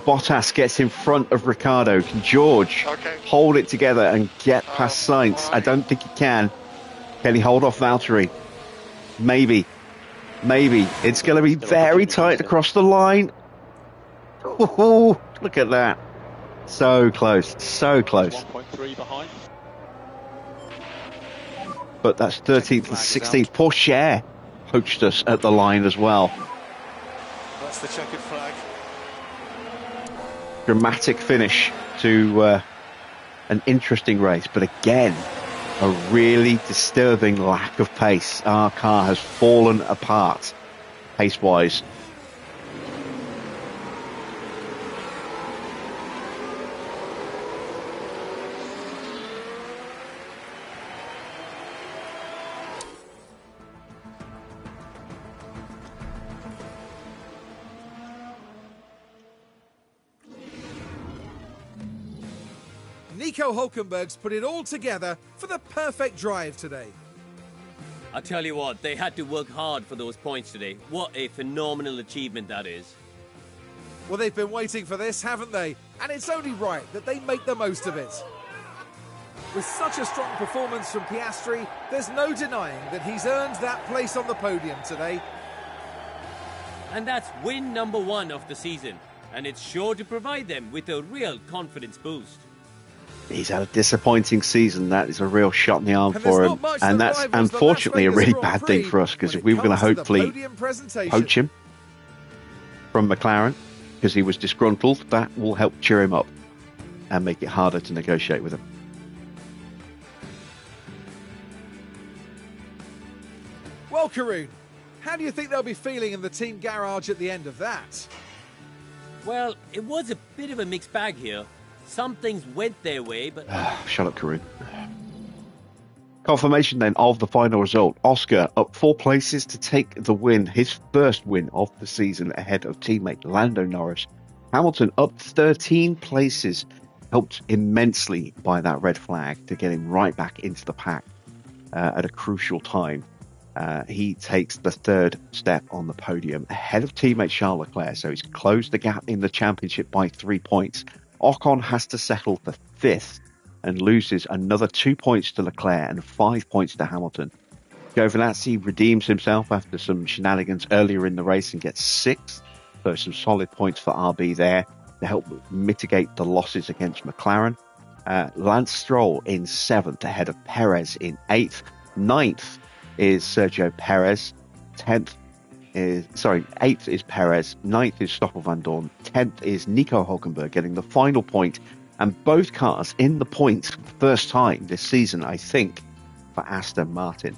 Bottas gets in front of Ricciardo. Can George hold it together and get past Sainz? I don't think he can. Can he hold off Valtteri? Maybe. Maybe. It's going to be very tight across the line. Ooh, look at that. So close. So close. 1.3 behind. But that's 13th and 16th. Porsche poached us at the line as well. That's the checkered flag. Dramatic finish to an interesting race. But again, a really disturbing lack of pace. Our car has fallen apart pace-wise. Nico Hülkenberg's put it all together for the perfect drive today. I tell you what, they had to work hard for those points today. What a phenomenal achievement that is. Well, they've been waiting for this, haven't they? And it's only right that they make the most of it. With such a strong performance from Piastri, there's no denying that he's earned that place on the podium today. And that's win number 1 of the season. And it's sure to provide them with a real confidence boost. He's had a disappointing season. That is a real shot in the arm for him. And that's unfortunately a really bad thing for us, because if we were going to hopefully poach him from McLaren because he was disgruntled, that will help cheer him up and make it harder to negotiate with him. Well, Karun, how do you think they'll be feeling in the team garage at the end of that? Well, it was a bit of a mixed bag here. Some things went their way, but... Shut up, Karun. Confirmation then of the final result. Oscar up 4 places to take the win, his first win of the season ahead of teammate Lando Norris. Hamilton up 13 places, helped immensely by that red flag to get him right back into the pack at a crucial time. He takes the 3rd step on the podium ahead of teammate Charles Leclerc, so he's closed the gap in the championship by 3 points. Ocon has to settle for 5th and loses another 2 points to Leclerc and 5 points to Hamilton. Giovinazzi redeems himself after some shenanigans earlier in the race and gets 6th, so some solid points for RB there to help mitigate the losses against McLaren. Lance Stroll in 7th ahead of Perez in 8th. 9th is Sergio Perez. 8th is Perez, 9th is Stoffel Van Dorn, 10th is Nico Hülkenberg getting the final point, and both cars in the points for the first time this season, I think, for Aston Martin.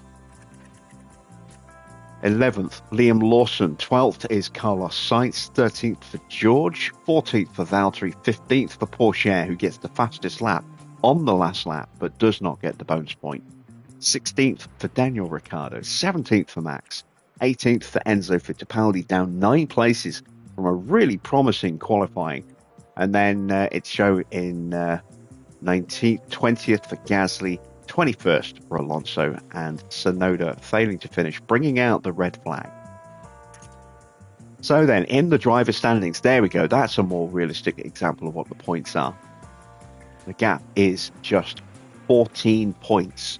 11th, Liam Lawson, 12th is Carlos Sainz, 13th for George, 14th for Valtteri, 15th for Porsche, who gets the fastest lap on the last lap, but does not get the bonus point. 16th for Daniel Ricciardo, 17th for Max, 18th for Enzo Fittipaldi, down 9 places from a really promising qualifying. And then it's Zhou in 19th, 20th for Gasly, 21st for Alonso, and Tsunoda failing to finish, bringing out the red flag. So then, in the driver standings, there we go. That's a more realistic example of what the points are. The gap is just 14 points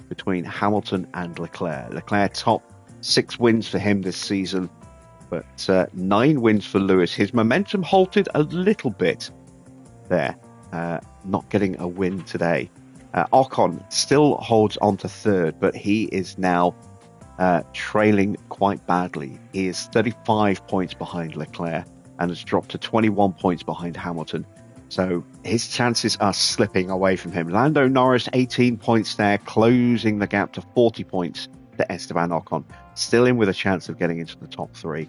between Hamilton and Leclerc. Leclerc top, 6 wins for him this season, but 9 wins for Lewis. His momentum halted a little bit there, not getting a win today. Ocon still holds on to 3rd, but he is now trailing quite badly. He is 35 points behind Leclerc and has dropped to 21 points behind Hamilton. So his chances are slipping away from him. Lando Norris, 18 points there, closing the gap to 40 points to Esteban Ocon. Still in with a chance of getting into the top 3.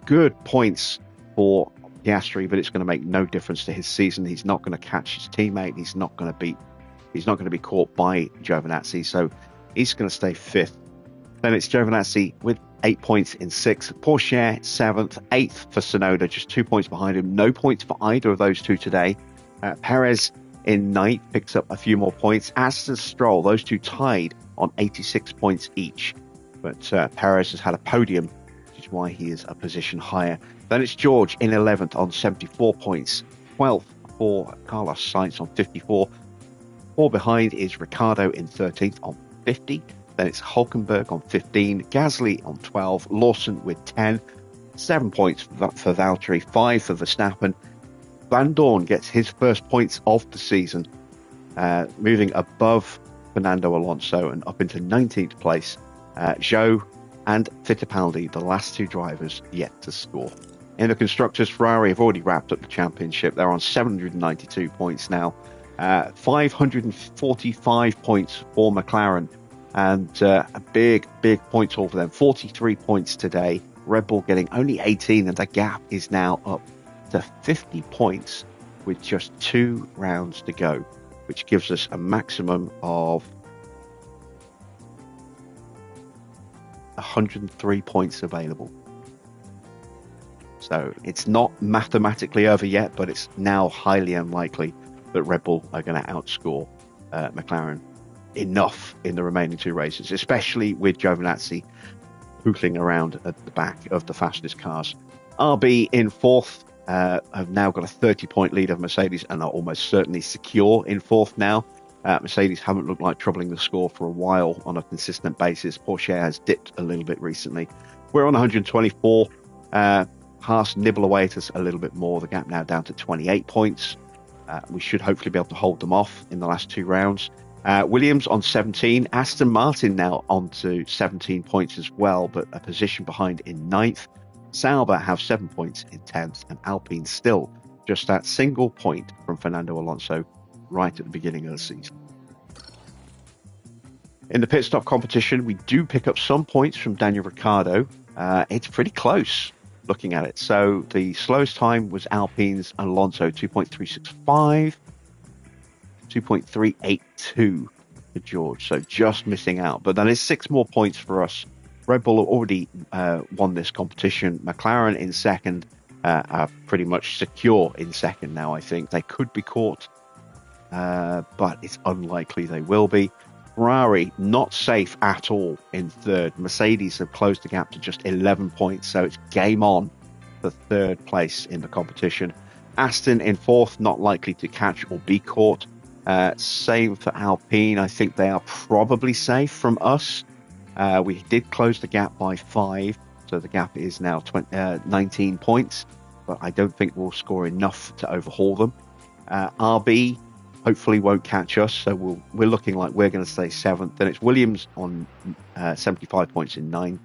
Good points for Piastri, but it's going to make no difference to his season. He's not going to catch his teammate. He's not going to be caught by Giovinazzi. So he's going to stay 5th. Then it's Giovinazzi with 8 points in 6th. Porsche 7th, 8th for Tsunoda, just 2 points behind him. No points for either of those two today. Perez in 9th picks up a few more points. As does Stroll, those two tied on 86 points each. But Perez has had a podium, which is why he is a position higher. Then it's George in 11th on 74 points. 12th for Carlos Sainz on 54. 4 behind is Ricciardo in 13th on 50. Then it's Hulkenberg on 15, Gasly on 12, Lawson with 10, 7 points for Valtteri, 5 for Verstappen. Van Dorn gets his first points of the season, moving above Fernando Alonso and up into 19th place. Zhou and Fittipaldi, the last 2 drivers, yet to score. In the Constructors, Ferrari have already wrapped up the championship. They're on 792 points now, 545 points for McLaren. And a big point haul for them. 43 points today. Red Bull getting only 18, and the gap is now up to 50 points with just 2 rounds to go, which gives us a maximum of 103 points available. So it's not mathematically over yet, but it's now highly unlikely that Red Bull are going to outscore McLaren enough in the remaining 2 races, especially with Giovinazzi pootling around at the back of the fastest cars. RB in 4th, have now got a 30-point lead of Mercedes and are almost certainly secure in 4th now. Mercedes haven't looked like troubling the score for a while on a consistent basis. Porsche has dipped a little bit recently. We're on 124. Haas nibble away at us a little bit more. The gap now down to 28 points. We should hopefully be able to hold them off in the last 2 rounds. Williams on 17, Aston Martin now on to 17 points as well, but a position behind in 9th. Sauber have 7 points in 10th, and Alpine still just that single point from Fernando Alonso right at the beginning of the season. In the pit stop competition, we do pick up some points from Daniel Ricciardo. It's pretty close looking at it. So the slowest time was Alpine's Alonso, 2.365. 2.382 for George, so just missing out. But that is 6 more points for us. Red Bull have already won this competition. McLaren in 2nd are pretty much secure in 2nd now, I think. They could be caught, but it's unlikely they will be. Ferrari, not safe at all in 3rd. Mercedes have closed the gap to just 11 points, so it's game on for 3rd place in the competition. Aston in 4th, not likely to catch or be caught. Same for Alpine. I think they are probably safe from us. We did close the gap by 5, so the gap is now 19 points, but I don't think we'll score enough to overhaul them. RB hopefully won't catch us, so we're looking like we're going to stay 7th. Then it's Williams on 75 points in 9th.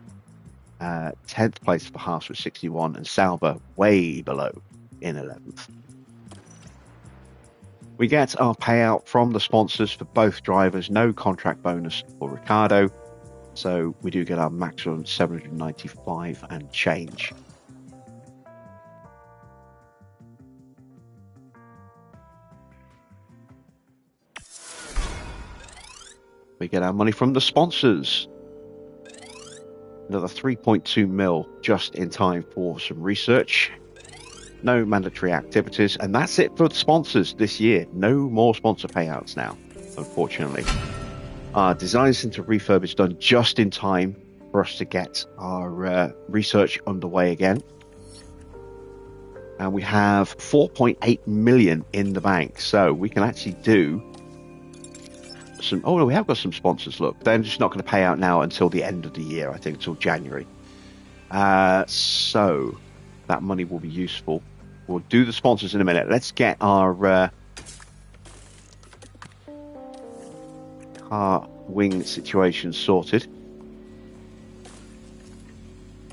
10th place for Haas with 61, and Sauber way below in 11th. We get our payout from the sponsors for both drivers, no contract bonus for Ricciardo, so we do get our maximum 795 and change. We get our money from the sponsors. another 3.2 mil just in time for some research. No mandatory activities, and that's it for the sponsors this year. No more sponsor payouts now, unfortunately. Our design center refurb is done just in time for us to get our research underway again. And we have 4.8 million in the bank, so we can actually do some. Oh no, we have got some sponsors. Look, they're just not going to pay out now until the end of the year, I think, until January. So that money will be useful. We'll do the sponsors in a minute. Let's get our car wing situation sorted.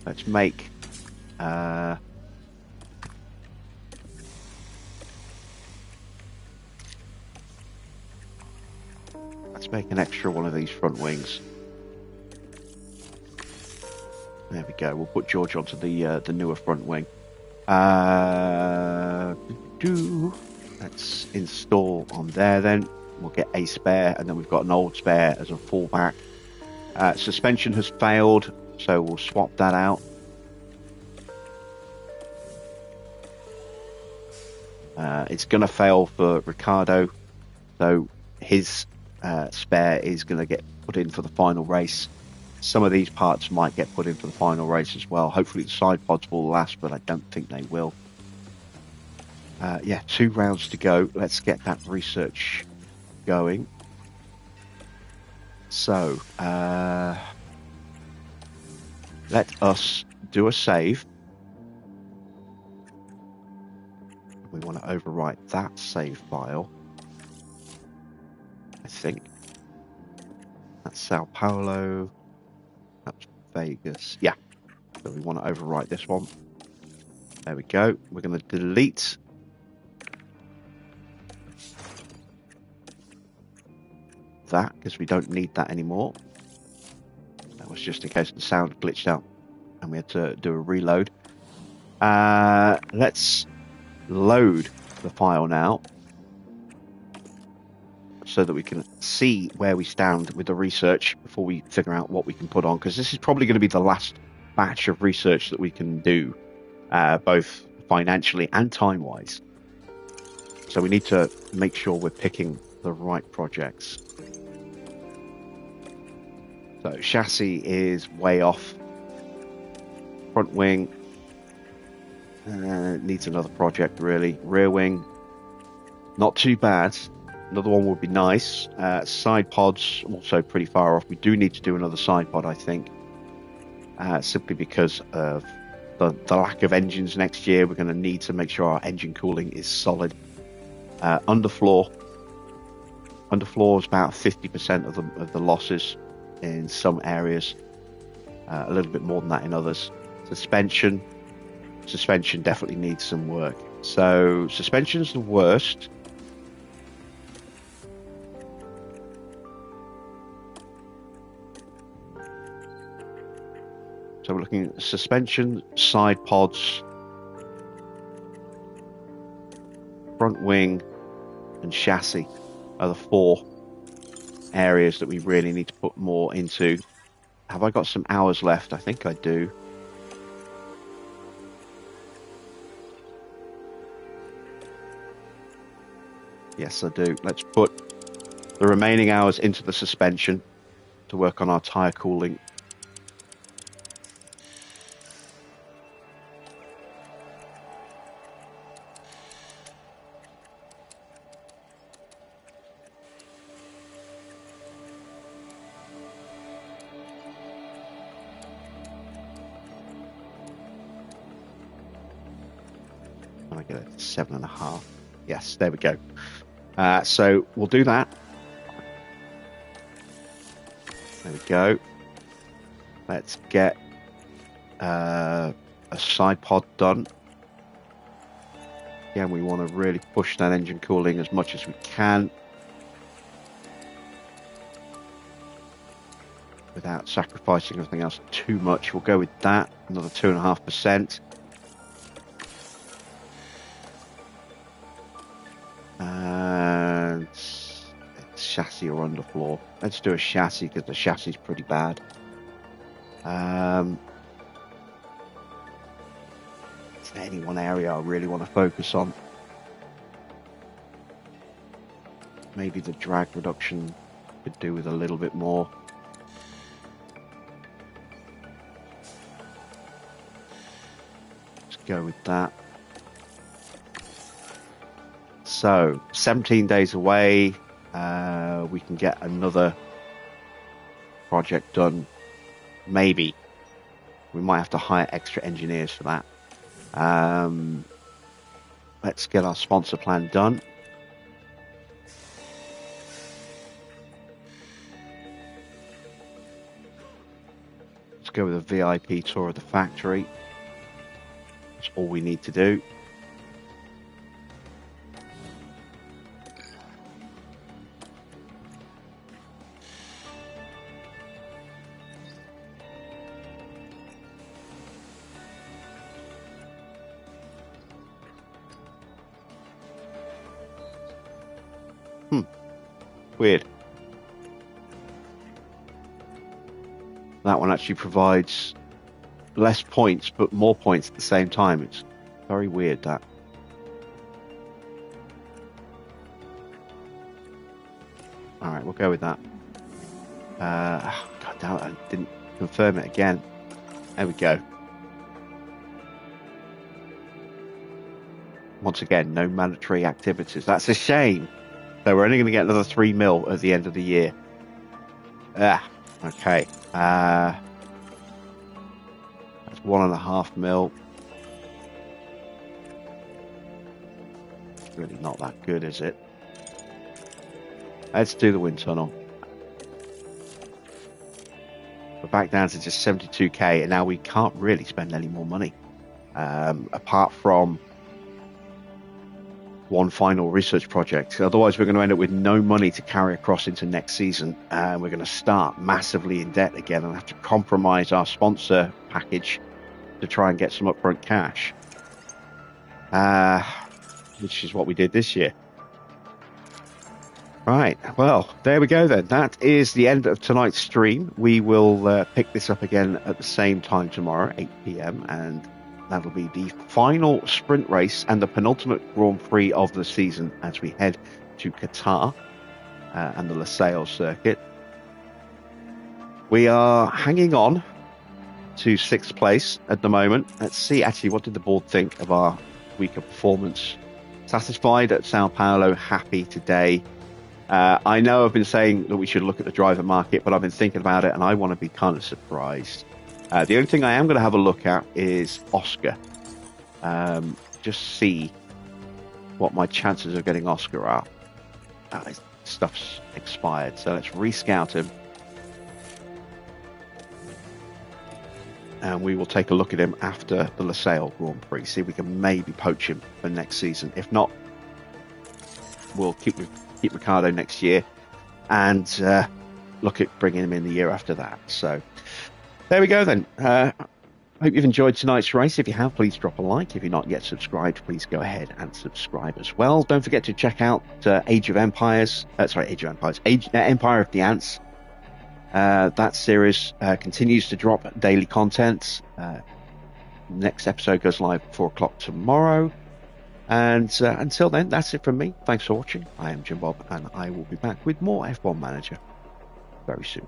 Let's make an extra one of these front wings. There we go. We'll put George onto the newer front wing. Let's install on there then. We'll get a spare, and then we've got an old spare as a fallback. Suspension has failed, so we'll swap that out. It's going to fail for Ricardo, so his spare is going to get put in for the final race. Some of these parts might get put in for the final race as well. Hopefully the side pods will last, but I don't think they will. Yeah, 2 rounds to go. Let's get that research going. So, let us do a save. We want to overwrite that save file. I think. That's Sao Paulo. That's Vegas. Yeah. So we want to overwrite this one. There we go. We're going to delete that because we don't need that anymore. That was just in case the sound glitched out and we had to do a reload. Let's load the file now so that we can see where we stand with the research before we figure out what we can put on, because this is probably going to be the last batch of research that we can do, both financially and time-wise. So we need to make sure we're picking the right projects. So chassis is way off. Front wing needs another project, really. Rear wing, not too bad. Another one would be nice. Side pods, also pretty far off. We do need to do another side pod, I think. Simply because of the lack of engines next year. We're going to need to make sure our engine cooling is solid. Underfloor is about 50% of the losses in some areas. A little bit more than that in others. Suspension definitely needs some work. So suspension's the worst. So we're looking at suspension, side pods, front wing, and chassis are the 4 areas that we really need to put more into. Have I got some hours left? I think I do. Yes, I do. Let's put the remaining hours into the suspension to work on our tyre cooling. I get it, 7.5. Yes, there we go. So we'll do that. There we go. Let's get a side pod done. Again, we want to really push that engine cooling as much as we can without sacrificing everything else too much. We'll go with that, another 2.5%. And chassis or underfloor. Let's do a chassis because the chassis is pretty bad. Is there any one area I really want to focus on? Maybe the drag reduction could do with a little bit more. Let's go with that. So 17 days away, we can get another project done. Maybe we might have to hire extra engineers for that. Let's get our sponsor plan done. Let's go with a VIP tour of the factory. That's all we need to do. Weird. That one actually provides less points, but more points at the same time. It's very weird, that. Alright, we'll go with that. God damn it, I didn't confirm it again. There we go. Once again, no mandatory activities. That's a shame. So we're only going to get another 3 mil at the end of the year. Okay. That's 1.5 mil. It's really not that good, is it? Let's do the wind tunnel. We're back down to just 72k, and now we can't really spend any more money. Apart from one final research project. Otherwise, we're going to end up with no money to carry across into next season. And we're going to start massively in debt again and have to compromise our sponsor package to try and get some upfront cash. Which is what we did this year. Right, well, there we go then. That is the end of tonight's stream. We will pick this up again at the same time tomorrow, 8 p.m, and that'll be the final sprint race and the penultimate Grand Prix of the season as we head to Qatar and the Losail circuit. We are hanging on to 6th place at the moment. Let's see, actually, what did the board think of our weaker performance? Satisfied at Sao Paulo, happy today. I know I've been saying that we should look at the driver market, but I've been thinking about it and I want to be kind of surprised. The only thing I am going to have a look at is Oscar. Just see what my chances of getting Oscar are. His stuff's expired, so let's rescout him. And we will take a look at him after the Losail Grand Prix. See if we can maybe poach him for next season. If not, we'll keep Ricardo next year and look at bringing him in the year after that. So there we go then. Hope you've enjoyed tonight's race. If you have, please drop a like. If you're not yet subscribed, please go ahead and subscribe as well. Don't forget to check out Empire of the Ants. That series continues to drop daily content. Next episode goes live at 4 o'clock tomorrow. And until then, that's it from me. Thanks for watching. I am Jim Bob, and I will be back with more F1 Manager very soon.